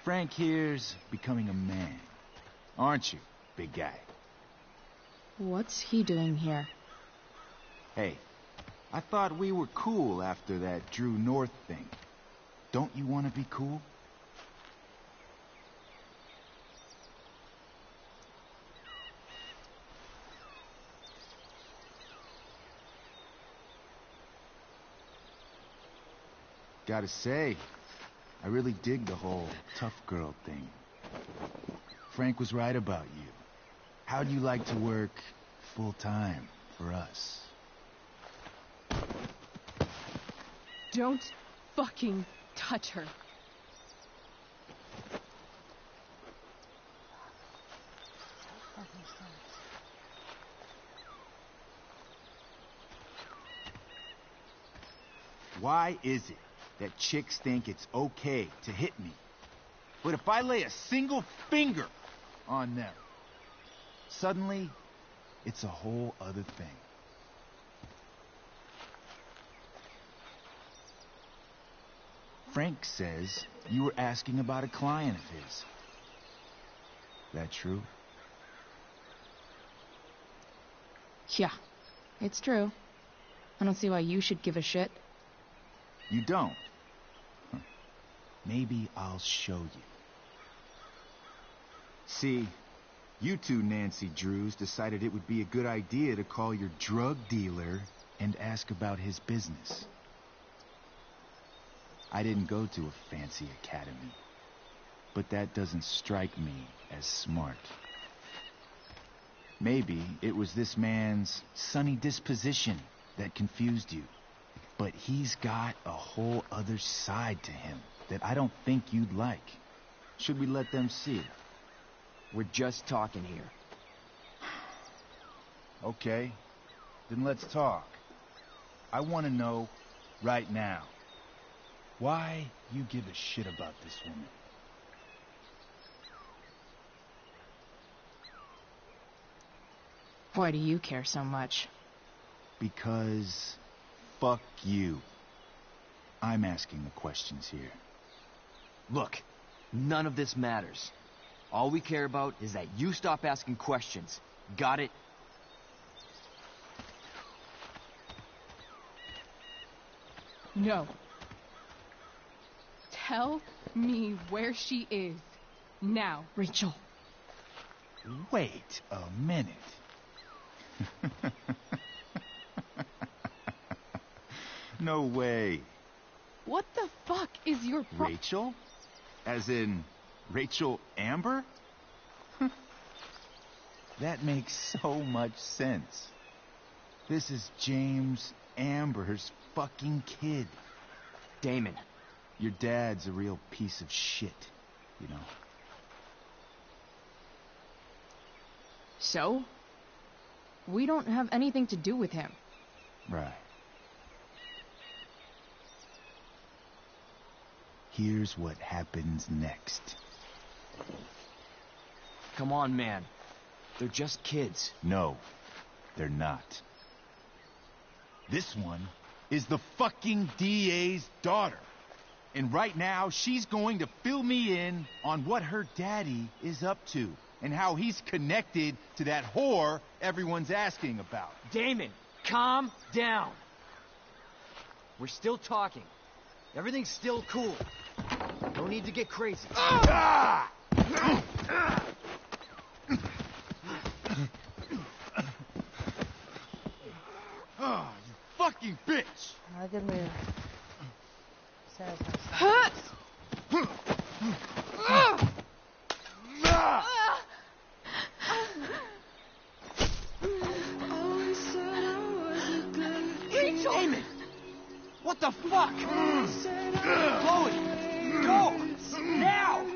Frank here's becoming a man. Aren't you, big guy? What's he doing here? Hey, I thought we were cool after that Drew North thing. Don't you want to be cool? Gotta say, I really dig the whole tough girl thing. Frank was right about you. How'd you like to work full time for us? Don't fucking touch her. Why is it that chicks think it's okay to hit me? But if I lay a single finger on them, suddenly it's a whole other thing. Frank says you were asking about a client of his. That true? Yeah, it's true. I don't see why you should give a shit. You don't? Huh. Maybe I'll show you. See, you two Nancy Drews decided it would be a good idea to call your drug dealer and ask about his business. I didn't go to a fancy academy, but that doesn't strike me as smart. Maybe it was this man's sunny disposition that confused you. But he's got a whole other side to him that I don't think you'd like. Should we let them see it? We're just talking here. Okay, then let's talk. I want to know right now why you give a shit about this woman. Why do you care so much? Because fuck you. I'm asking the questions here. Look, none of this matters. All we care about is that you stop asking questions. Got it? No. Tell me where she is. Now. Rachel. Wait a minute. No way. What the fuck is your Rachel? As in Rachel Amber? That makes so much sense. This is James Amber's fucking kid. Damon. Your dad's a real piece of shit, you know. So? We don't have anything to do with him. Right. Here's what happens next. Come on, man. They're just kids. No, they're not. This one is the fucking DA's daughter. And right now, she's going to fill me in on what her daddy is up to and how he's connected to that whore everyone's asking about. Damon, calm down. We're still talking. Everything's still cool. No need to get crazy. Ah! Oh, fucking bitch! Not a good move. Sarah's Huh? Rachel! Damon! What the fuck? Chloe! Go! Now!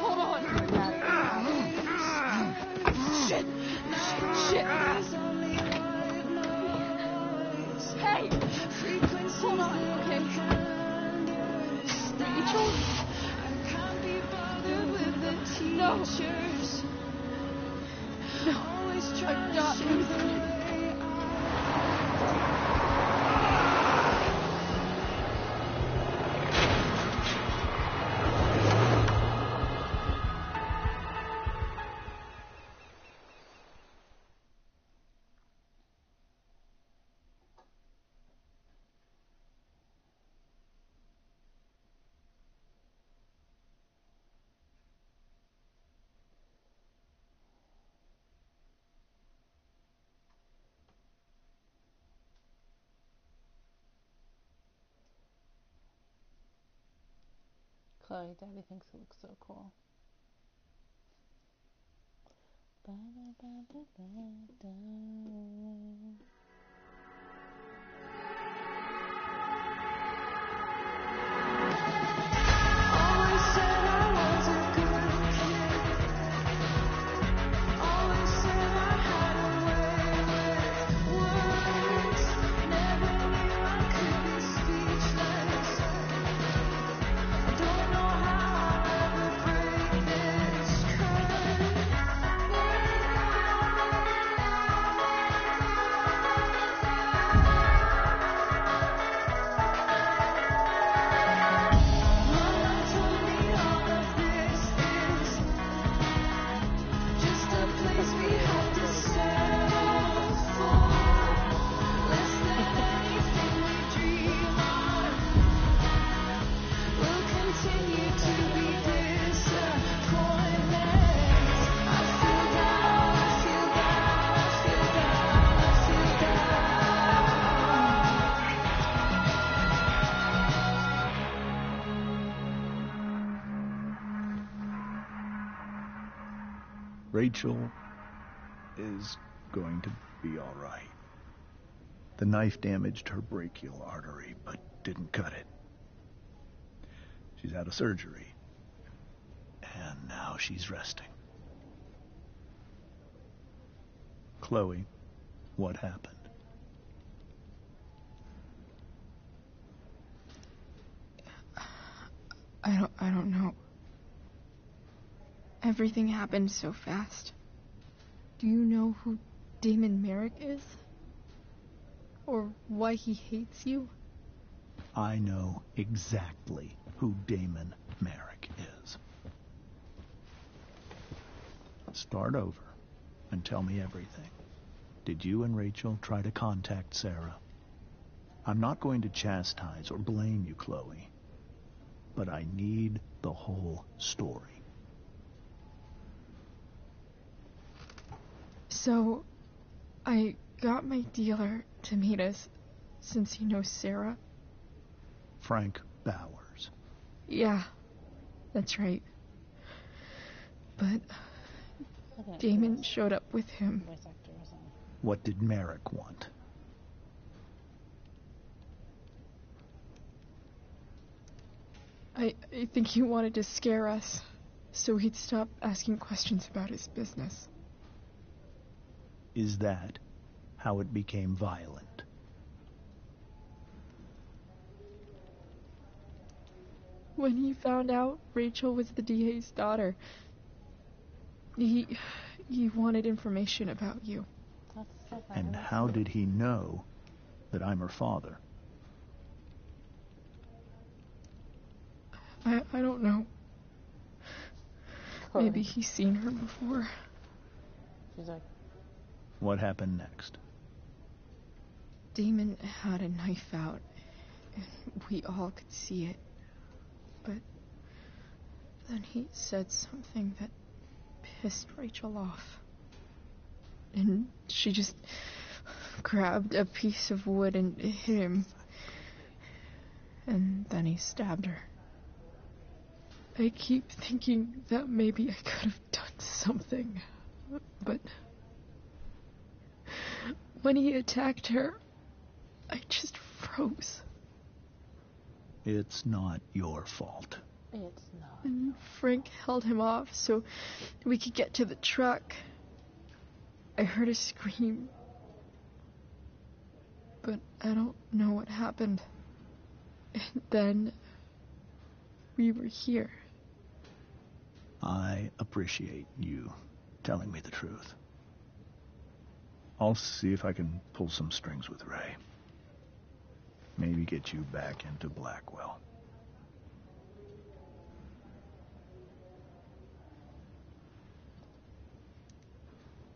Hold on. Shit! Shit! Hey! Hold on, okay? Rachel? No! No! I've got this. Chloe, Daddy thinks it looks so cool. Ba-da-ba-da-ba-da. Rachel is going to be all right. The knife damaged her brachial artery, but didn't cut it. She's out of surgery, and now she's resting. Chloe, what happened? I don't know. Everything happened so fast. Do you know who Damon Merrick is? Or why he hates you? I know exactly who Damon Merrick is. Start over and tell me everything. Did you and Rachel try to contact Sarah? I'm not going to chastise or blame you, Chloe, but I need the whole story. So, I got my dealer to meet us, since he knows Sarah. Frank Bowers. Yeah, that's right. But Damon showed up with him. What did Merrick want? I think he wanted to scare us, so he'd stop asking questions about his business. Is that how it became violent? When he found out Rachel was the DA's daughter, he wanted information about you. And how did he know that I'm her father? I don't know. Maybe he's seen her before. She's like, what happened next? Damon had a knife out, and we all could see it. But then he said something that pissed Rachel off. And she just grabbed a piece of wood and hit him. And then he stabbed her. I keep thinking that maybe I could have done something, but when he attacked her, I just froze. It's not your fault. It's not. And Frank held him off so we could get to the truck. I heard a scream, but I don't know what happened. And then we were here. I appreciate you telling me the truth. I'll see if I can pull some strings with Ray. Maybe get you back into Blackwell.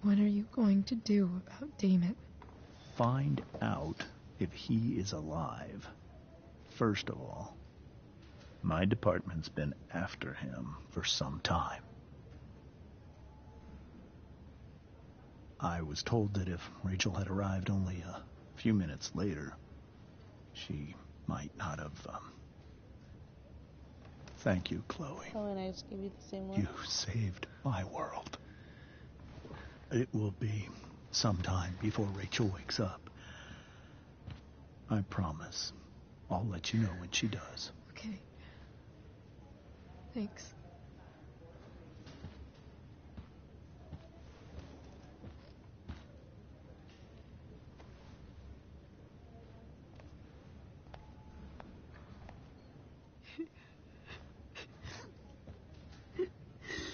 What are you going to do about Damon? Find out if he is alive. First of all, my department's been after him for some time. I was told that if Rachel had arrived only a few minutes later, she might not have, Thank you, Chloe. Oh, and I just gave you the same one. You saved my world. It will be some time before Rachel wakes up. I promise. I'll let you know when she does. Okay. Thanks.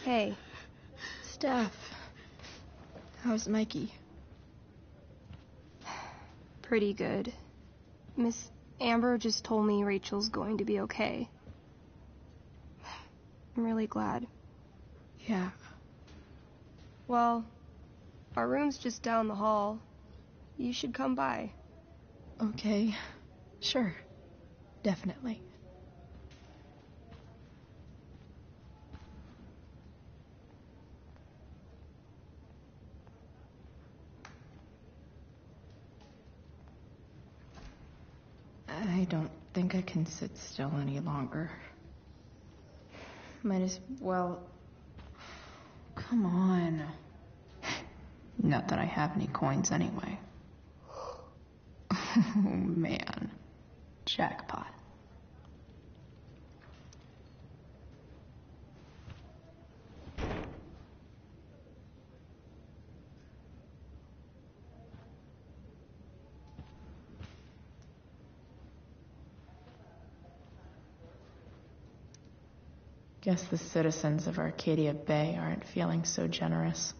Hey. Steph. How's Mikey? Pretty good. Miss Amber just told me Rachel's going to be okay. I'm really glad. Yeah. Well, our room's just down the hall. You should come by. Okay. Sure. Definitely. I don't think I can sit still any longer. Might as well... Come on. Not that I have any coins anyway. Oh, man. Jackpot. Guess the citizens of Arcadia Bay aren't feeling so generous.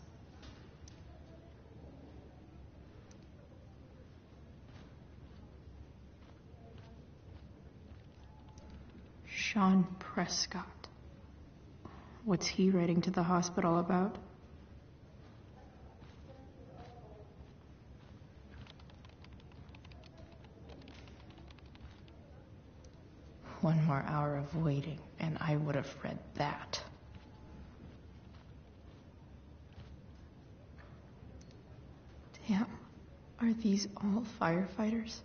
Sean Prescott. What's he writing to the hospital about? One more hour of waiting, and I would have read that. Damn, are these all firefighters?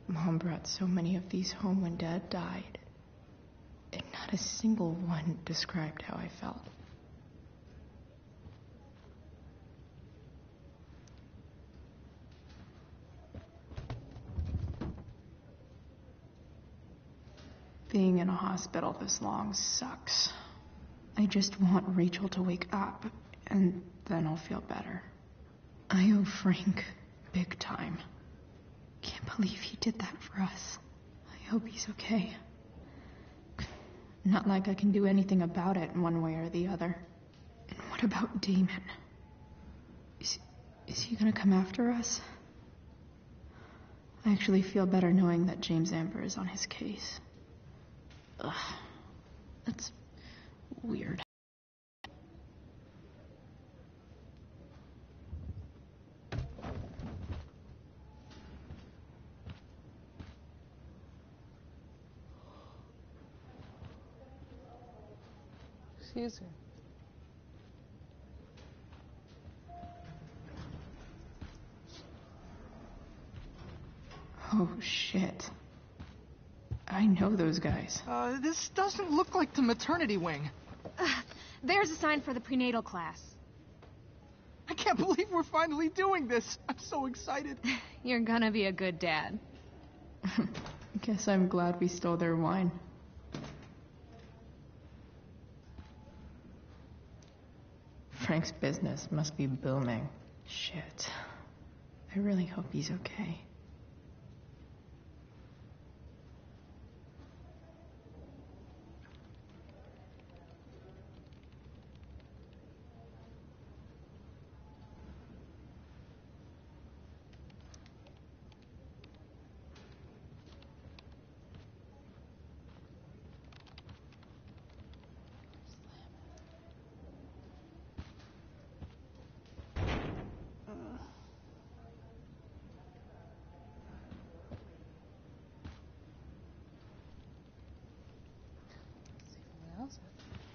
Mom brought so many of these home when Dad died, and not a single one described how I felt. Being in a hospital this long sucks. I just want Rachel to wake up, and then I'll feel better. I owe Frank big time. Can't believe he did that for us. I hope he's okay. Not like I can do anything about it one way or the other. And what about Damon? Is he gonna come after us? I actually feel better knowing that James Amber is on his case. Ugh, that's weird. Excuse her. Oh, shit. I know those guys. This doesn't look like the maternity wing. There's a sign for the prenatal class. I can't believe we're finally doing this. I'm so excited. You're gonna be a good dad. Guess I'm glad we stole their wine. Frank's business must be booming. Shit. I really hope he's okay.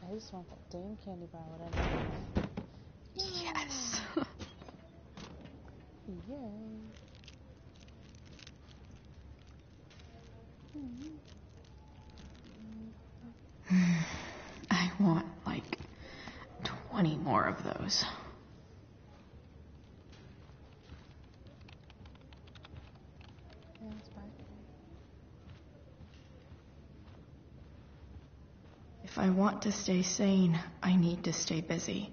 I just want that damn candy bar, whatever it is. Yes! Yay. I want, like, 20 more of those. Yeah, that's fine. If I want to stay sane, I need to stay busy.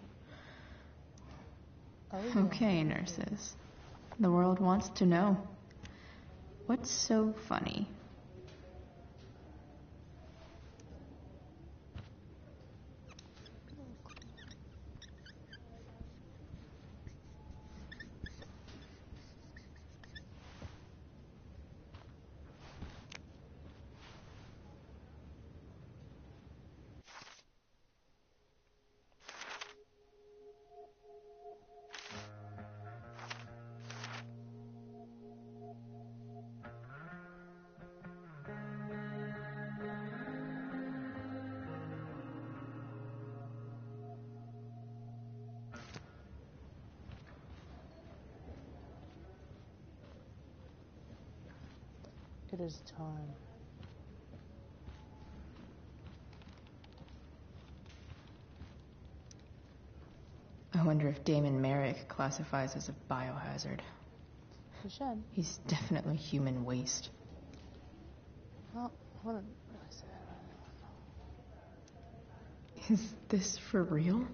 Oh, yeah. Okay, nurses. The world wants to know. What's so funny? It is time. I wonder if Damon Merrick classifies as a biohazard. He should. He's definitely human waste. Well, I wouldn't really say that. Is this for real?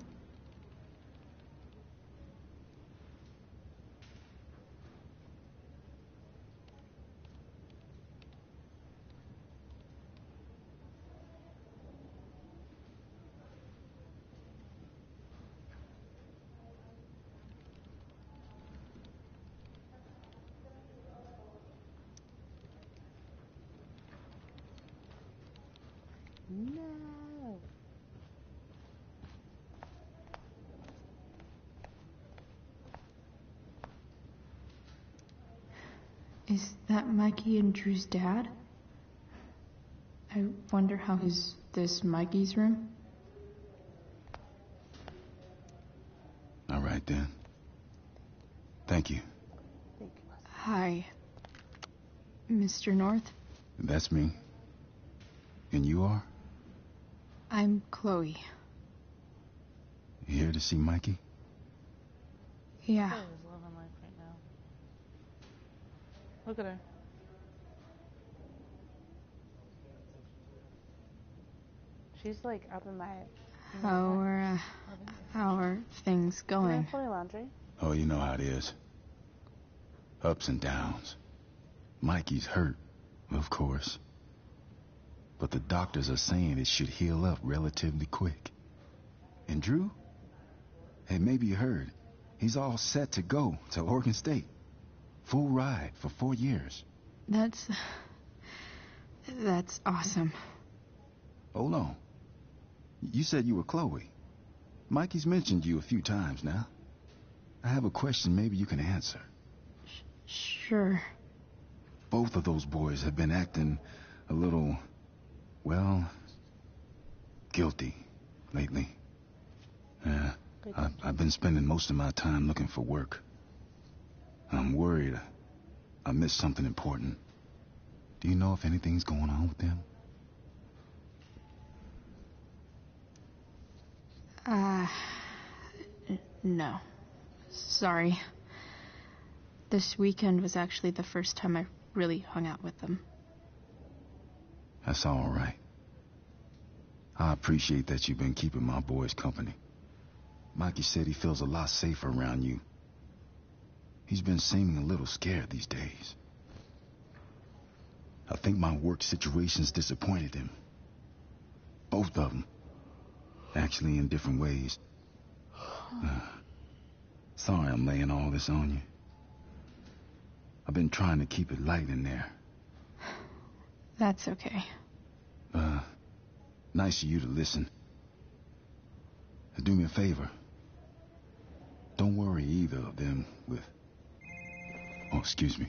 No. Is that Mikey and Drew's dad? I wonder how is this Mikey's room? All right, then. Thank you. Hi, Mr. North. That's me. And you are? I'm Chloe. You here to see Mikey? Yeah. Chloe's living life right now. Look at her. She's like up in my. How are things going? Folding laundry. Oh, you know how it is. Ups and downs. Mikey's hurt, of course. But the doctors are saying it should heal up relatively quick. And Drew? Hey, maybe you heard. He's all set to go to Oregon State. Full ride for 4 years. That's awesome. Hold on. You said you were Chloe. Mikey's mentioned you a few times now. I have a question maybe you can answer. Sure. Both of those boys have been acting a little, well, guilty lately. Yeah, I've been spending most of my time looking for work. I'm worried I missed something important. Do you know if anything's going on with them? No. Sorry. This weekend was actually the first time I really hung out with them. That's all right. I appreciate that you've been keeping my boys company. Mikey said he feels a lot safer around you. He's been seeming a little scared these days. I think my work situation's disappointed him. Both of them. Actually, in different ways. Sorry I'm laying all this on you. I've been trying to keep it light in there. That's okay. Nice of you to listen. Do me a favor. Don't worry either of them with... Oh, excuse me.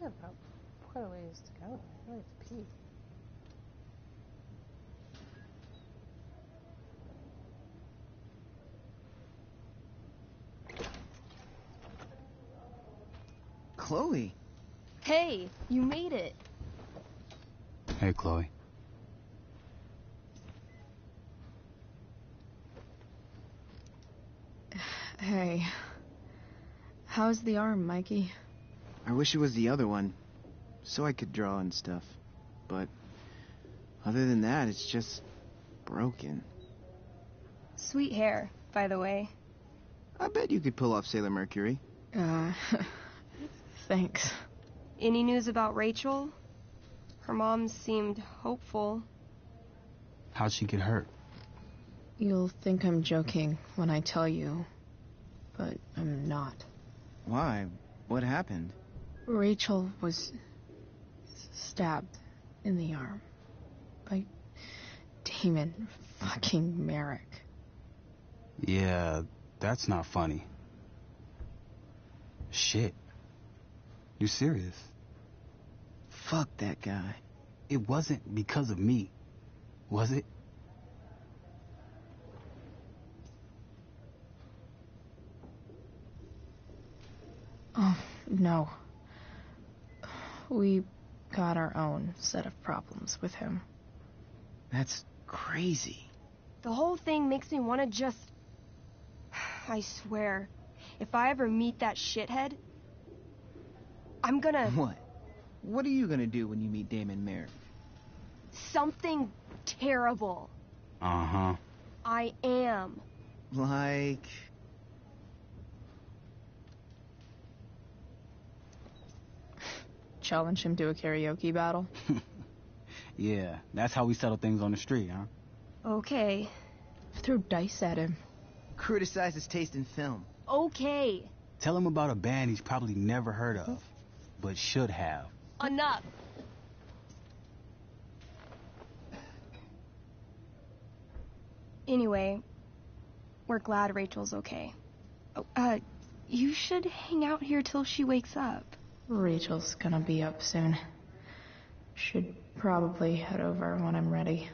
Yeah, about quite a ways to go. I like to pee. Chloe. Hey, you made it. Hey, Chloe. Hey. How's the arm, Mikey? I wish it was the other one, so I could draw and stuff. But other than that, it's just broken. Sweet hair, by the way. I bet you could pull off Sailor Mercury. Thanks. Any news about Rachel? Her mom seemed hopeful. How'd she get hurt? You'll think I'm joking when I tell you, but I'm not. Why? What happened? Rachel was stabbed in the arm by Damon fucking Merrick. Yeah, that's not funny. Shit. You serious? Fuck that guy. It wasn't because of me, was it? Oh, no. We got our own set of problems with him. That's crazy. The whole thing makes me want to just... I swear, if I ever meet that shithead, I'm gonna... What? What are you gonna do when you meet Damon Merrick? Something terrible. Uh-huh. I am. Like... Challenge him to a karaoke battle? Yeah, that's how we settle things on the street, huh? Okay. Throw dice at him. Criticize his taste in film. Okay. Tell him about a band he's probably never heard of, but should have. Enough. Anyway, we're glad Rachel's okay. Oh, you should hang out here till she wakes up. Rachel's gonna be up soon. Should probably head over when I'm ready.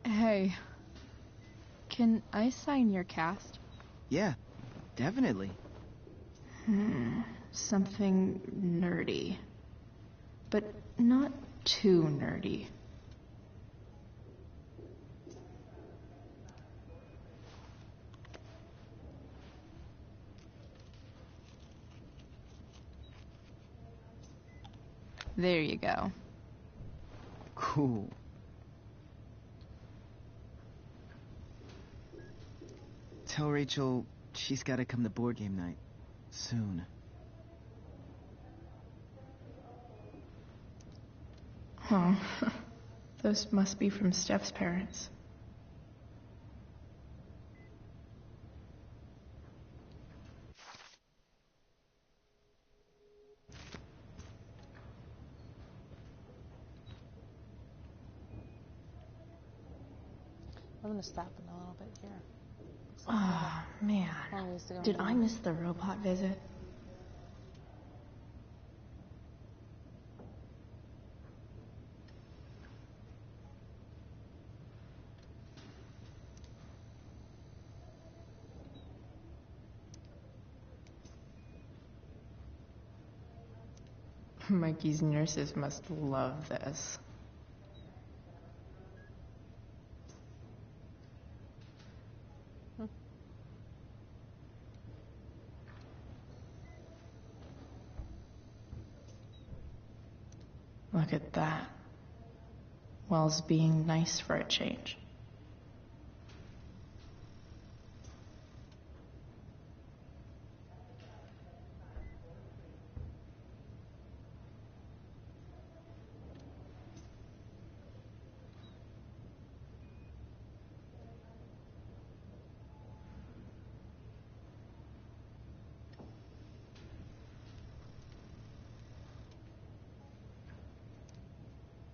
Hey, can I sign your cast? Yeah, definitely. Something nerdy. But not too nerdy. There you go. Cool. Tell Rachel she's gotta come to board game night. Soon. Oh, those must be from Steph's parents. I'm gonna stop in a little bit here. Oh, man. Did I miss the robot visit? Mikey's nurses must love this. Look at that. Wells being nice for a change.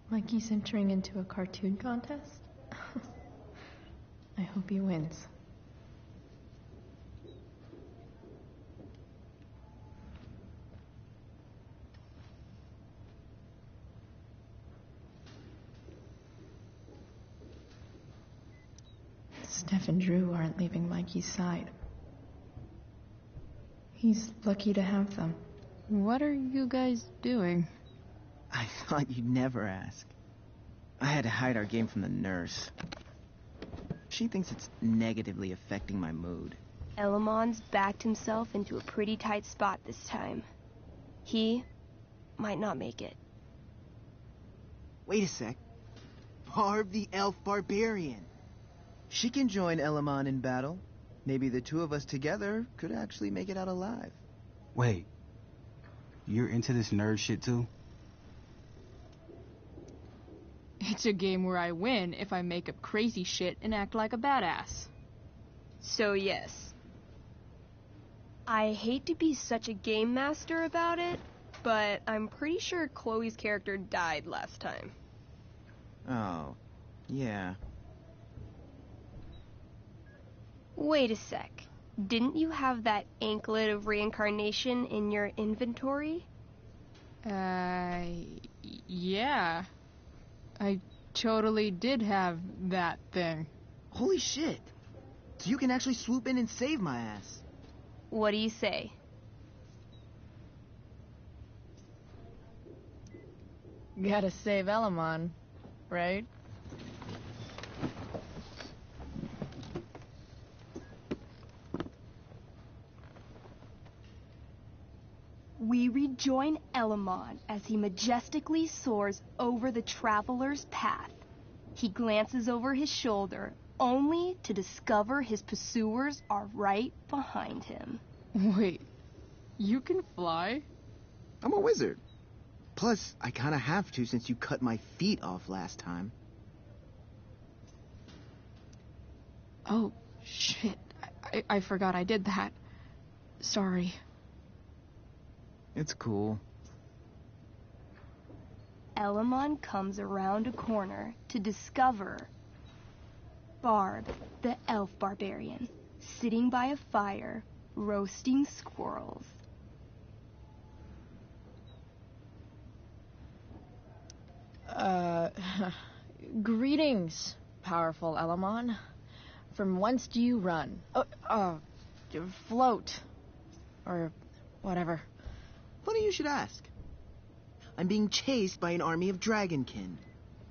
Mikey's entering into a cartoon contest? I hope he wins. Steph and Drew aren't leaving Mikey's side. He's lucky to have them. What are you guys doing? I thought you'd never ask. I had to hide our game from the nurse. She thinks it's negatively affecting my mood. Elamon's backed himself into a pretty tight spot this time. He might not make it. Wait a sec. Barb the elf barbarian. She can join Elamon in battle. Maybe the two of us together could actually make it out alive. Wait. You're into this nerd shit too? It's a game where I win if I make up crazy shit and act like a badass. So yes. I hate to be such a game master about it, but I'm pretty sure Chloe's character died last time. Oh, yeah. Wait a sec. Didn't you have that anklet of reincarnation in your inventory? Yeah. I totally did have that thing. Holy shit. So you can actually swoop in and save my ass. What do you say? Gotta save Elamon, right? We rejoin Elamon as he majestically soars over the traveler's path. He glances over his shoulder, only to discover his pursuers are right behind him. Wait, you can fly? I'm a wizard. Plus, I kinda have to since you cut my feet off last time. Oh, shit. I forgot I did that. Sorry. It's cool. Elamon comes around a corner to discover Barb, the elf barbarian, sitting by a fire, roasting squirrels. Greetings, powerful Elamon. From whence do you run? Float. Or whatever. Funny you should ask. I'm being chased by an army of dragonkin.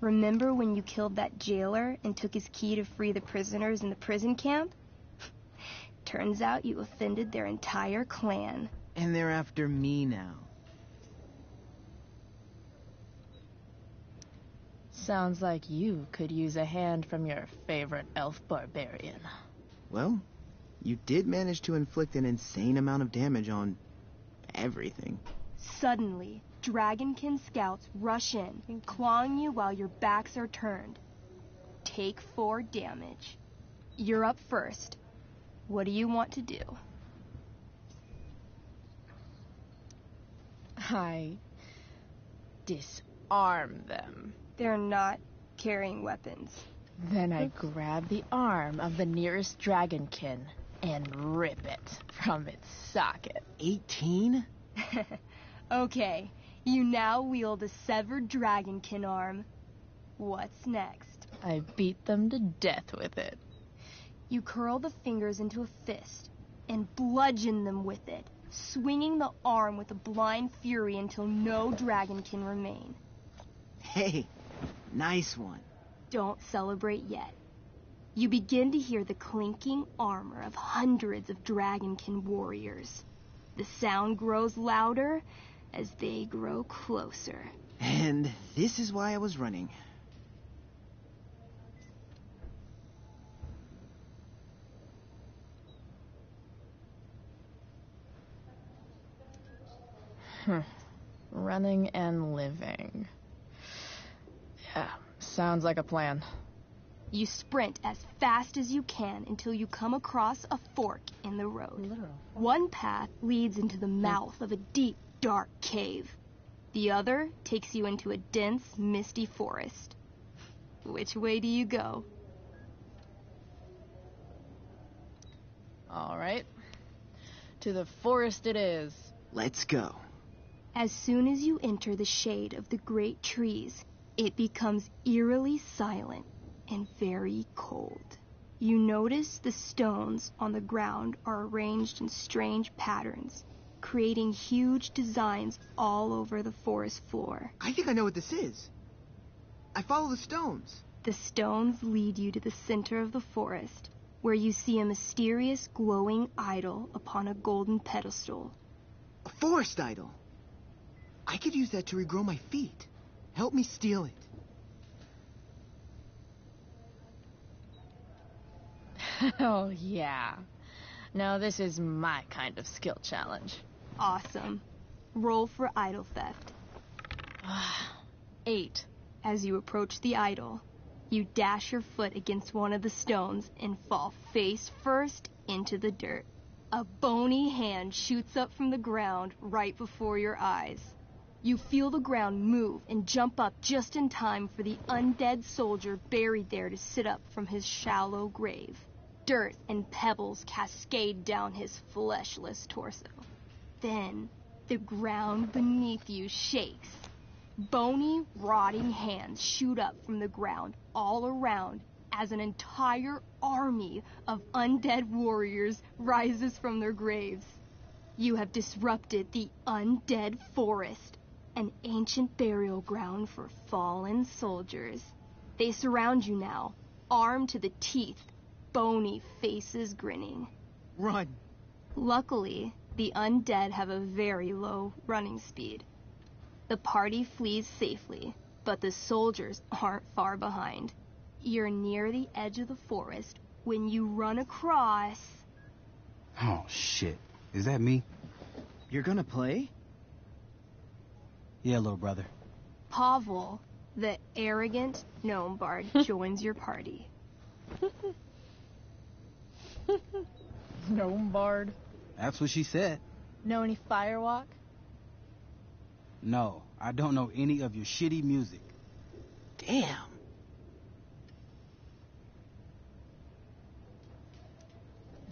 Remember when you killed that jailer and took his key to free the prisoners in the prison camp? Turns out you offended their entire clan. And they're after me now. Sounds like you could use a hand from your favorite elf barbarian. Well, you did manage to inflict an insane amount of damage on everything. Suddenly, dragonkin scouts rush in, clawing you while your backs are turned. Take 4 damage. You're up first. What do you want to do? I disarm them. They're not carrying weapons. Then I grab the arm of the nearest dragonkin and rip it from its socket. 18? Okay, you now wield a severed dragonkin arm. What's next? I beat them to death with it. You curl the fingers into a fist and bludgeon them with it, swinging the arm with a blind fury until no dragon can remain. Hey, nice one. Don't celebrate yet. You begin to hear the clinking armor of hundreds of dragonkin warriors. The sound grows louder as they grow closer. And this is why I was running. Running and living. Yeah, sounds like a plan. You sprint as fast as you can until you come across a fork in the road. Literal. One path leads into the mouth of a deep, dark cave. The other takes you into a dense, misty forest. Which way do you go? All right. To the forest it is. Let's go. As soon as you enter the shade of the great trees, it becomes eerily silent and very cold. You notice the stones on the ground are arranged in strange patterns, creating huge designs all over the forest floor. I think I know what this is. I follow the stones. The stones lead you to the center of the forest, where you see a mysterious glowing idol upon a golden pedestal. A forest idol. I could use that to regrow my feet. Help me steal it. Oh, yeah. Now this is my kind of skill challenge. Awesome. Roll for idol theft. 8. As you approach the idol, you dash your foot against one of the stones and fall face first into the dirt. A bony hand shoots up from the ground right before your eyes. You feel the ground move and jump up just in time for the undead soldier buried there to sit up from his shallow grave. Dirt and pebbles cascade down his fleshless torso. Then, the ground beneath you shakes. Bony, rotting hands shoot up from the ground all around as an entire army of undead warriors rises from their graves. You have disrupted the undead forest, an ancient burial ground for fallen soldiers. They surround you now, armed to the teeth, bony faces grinning. Run! Luckily, the undead have a very low running speed. The party flees safely, but the soldiers aren't far behind. You're near the edge of the forest when you run across... Oh, shit. Is that me? You're gonna play? Yeah, little brother. Pavel, the arrogant gnome bard, joins your party. Gnome bard. That's what she said. Know any firewalk? No, I don't know any of your shitty music. Damn.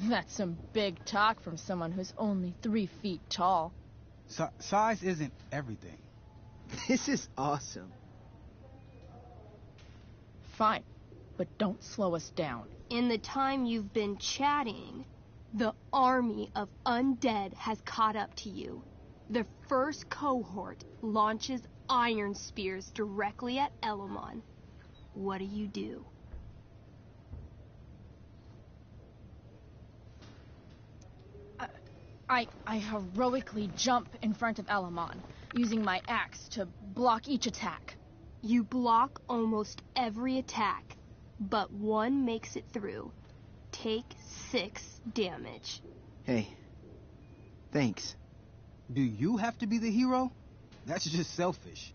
That's some big talk from someone who's only 3 feet tall. Size isn't everything. This is awesome. Fine, but don't slow us down. In the time you've been chatting, the army of undead has caught up to you. The first cohort launches iron spears directly at Elamon. What do? I heroically jump in front of Elamon, using my axe to block each attack. You block almost every attack, but one makes it through. Take 6 damage. Hey, thanks. Do you have to be the hero? That's just selfish.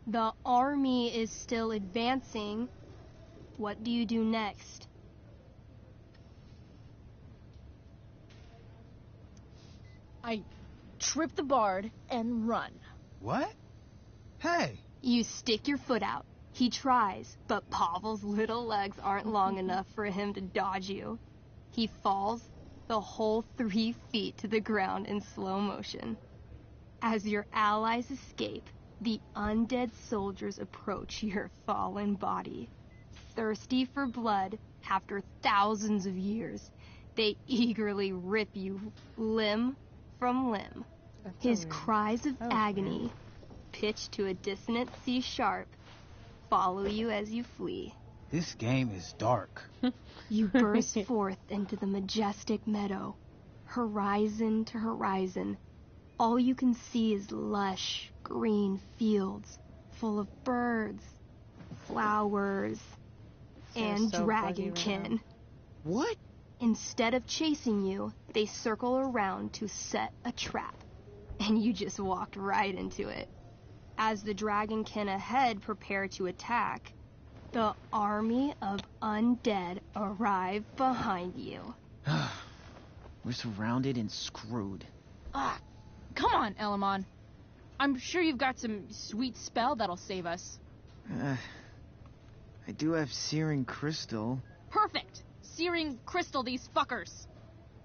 The army is still advancing. What do you do next? I trip the bard and run. What? Hey! You stick your foot out. He tries, but Pavel's little legs aren't long enough for him to dodge you. He falls the whole 3 feet to the ground in slow motion. As your allies escape, the undead soldiers approach your fallen body. Thirsty for blood, after thousands of years, they eagerly rip you limb from limb. His cries of agony, pitched to a dissonant C sharp, follow you as you flee. This game is dark. You burst forth into the majestic meadow, horizon to horizon. All you can see is lush, green fields full of birds, flowers, and dragonkin. What? Instead of chasing you, they circle around to set a trap, and you just walked right into it. As the dragonkin ahead prepare to attack, the army of undead arrive behind you. We're surrounded and screwed. Come on, Elamon. I'm sure you've got some sweet spell that'll save us. I do have Searing Crystal. Perfect! Searing crystal these fuckers.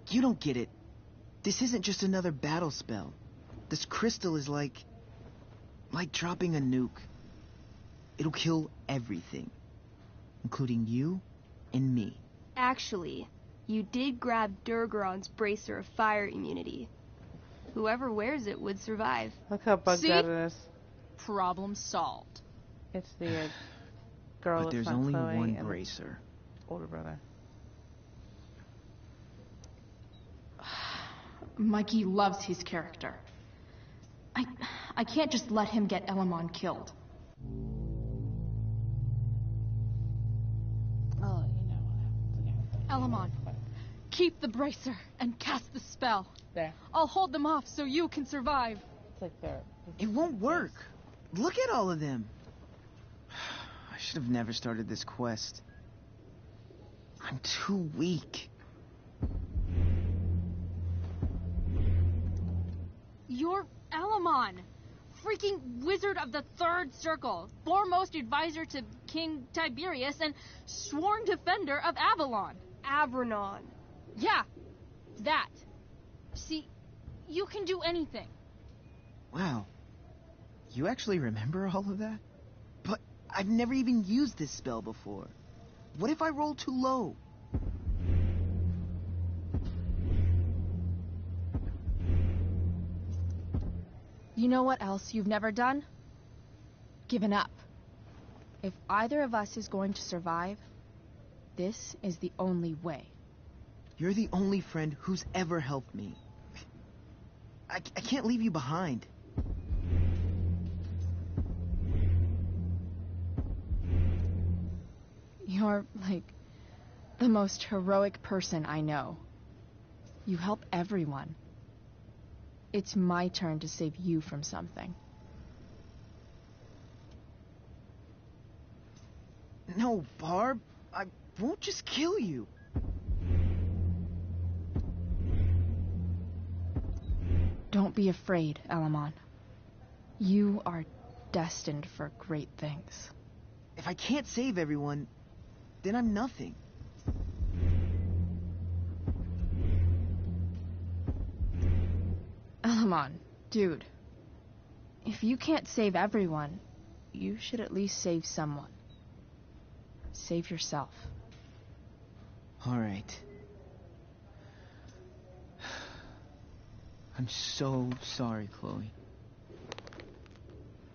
You don't get it. This isn't just another battle spell. This crystal is like dropping a nuke. It'll kill everything, including you and me. Actually, you did grab Durgaron's bracer of fire immunity. Whoever wears it would survive. Look how bugged out it is. Problem solved. It's the girl. But there's only one bracer. Older brother. Mikey loves his character. I can't just let him get Elamon killed. Oh, you know what happens. Elamon, keep the bracer and cast the spell. There. I'll hold them off so you can survive. It's like they're... It won't work. Look at all of them. I should have never started this quest. I'm too weak. You're Elamon, freaking wizard of the Third Circle, foremost advisor to King Tiberius, and sworn defender of Avalon. Avronon. Yeah, that. See, you can do anything. Wow. You actually remember all of that? But I've never even used this spell before. What if I roll too low? You know what else you've never done? Given up. If either of us is going to survive, this is the only way. You're the only friend who's ever helped me. I can't leave you behind. You're, like, the most heroic person I know. You help everyone. It's my turn to save you from something. No, Barb. I won't just kill you. Don't be afraid, Elamon. You are destined for great things. If I can't save everyone, then I'm nothing. Elamon, dude. If you can't save everyone, you should at least save someone. Save yourself. All right. I'm so sorry, Chloe.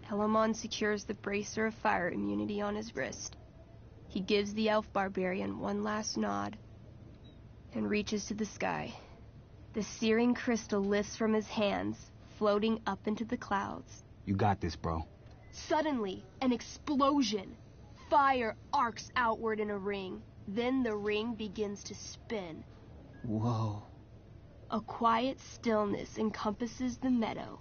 Elamon secures the bracer of fire immunity on his wrist. He gives the elf barbarian one last nod and reaches to the sky. The searing crystal lifts from his hands, floating up into the clouds. You got this, bro. Suddenly, an explosion. Fire arcs outward in a ring. Then the ring begins to spin. Whoa. A quiet stillness encompasses the meadow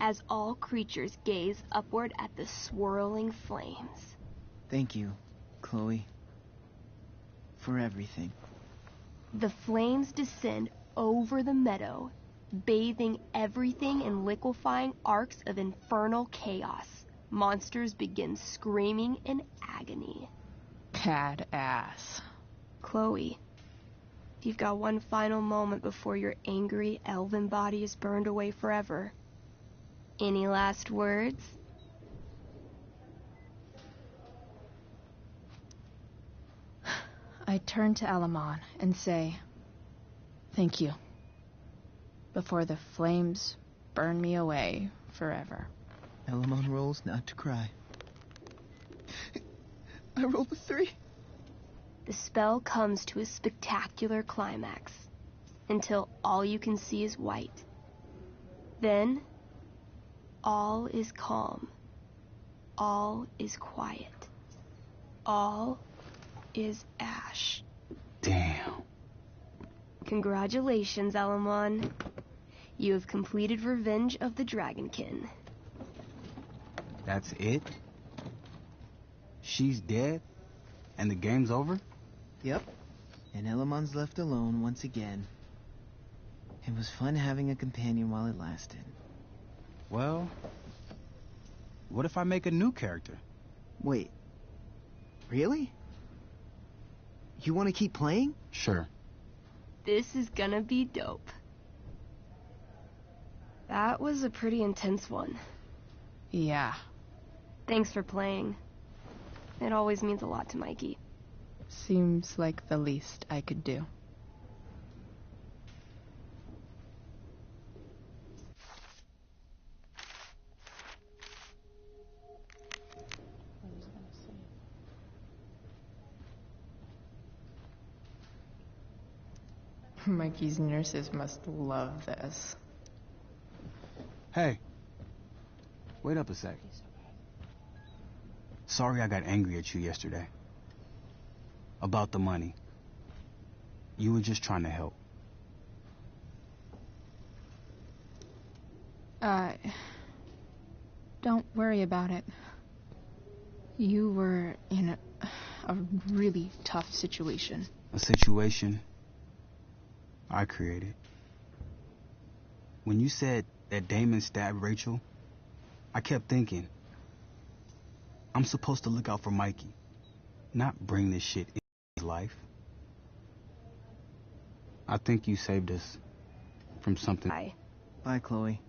as all creatures gaze upward at the swirling flames. Thank you, Chloe, for everything. The flames descend over the meadow, bathing everything in liquefying arcs of infernal chaos. Monsters begin screaming in agony. Badass. Chloe, you've got one final moment before your angry elven body is burned away forever. Any last words? I turn to Elamon and say, thank you. before the flames burn me away forever. Elamon rolls not to cry. I rolled a 3. The spell comes to a spectacular climax until all you can see is white. Then, all is calm. All is quiet. All is ash. Damn. Congratulations, Elamon. You have completed Revenge of the Dragonkin. That's it? She's dead? And the game's over? Yep. And Elamon's left alone once again. It was fun having a companion while it lasted. Well, what if I make a new character? Wait. Really? You want to keep playing? Sure. This is gonna be dope. That was a pretty intense one. Yeah. Thanks for playing. It always means a lot to Mikey. Seems like the least I could do. Mikey's nurses must love this. Hey. Wait up a sec. Sorry I got angry at you yesterday. About the money. You were just trying to help. Don't worry about it. You were in a really tough situation. A situation I created. When you said that Damon stabbed Rachel, I kept thinking, I'm supposed to look out for Mikey, not bring this shit in his life. I think you saved us from something. Bye. Bye, Chloe.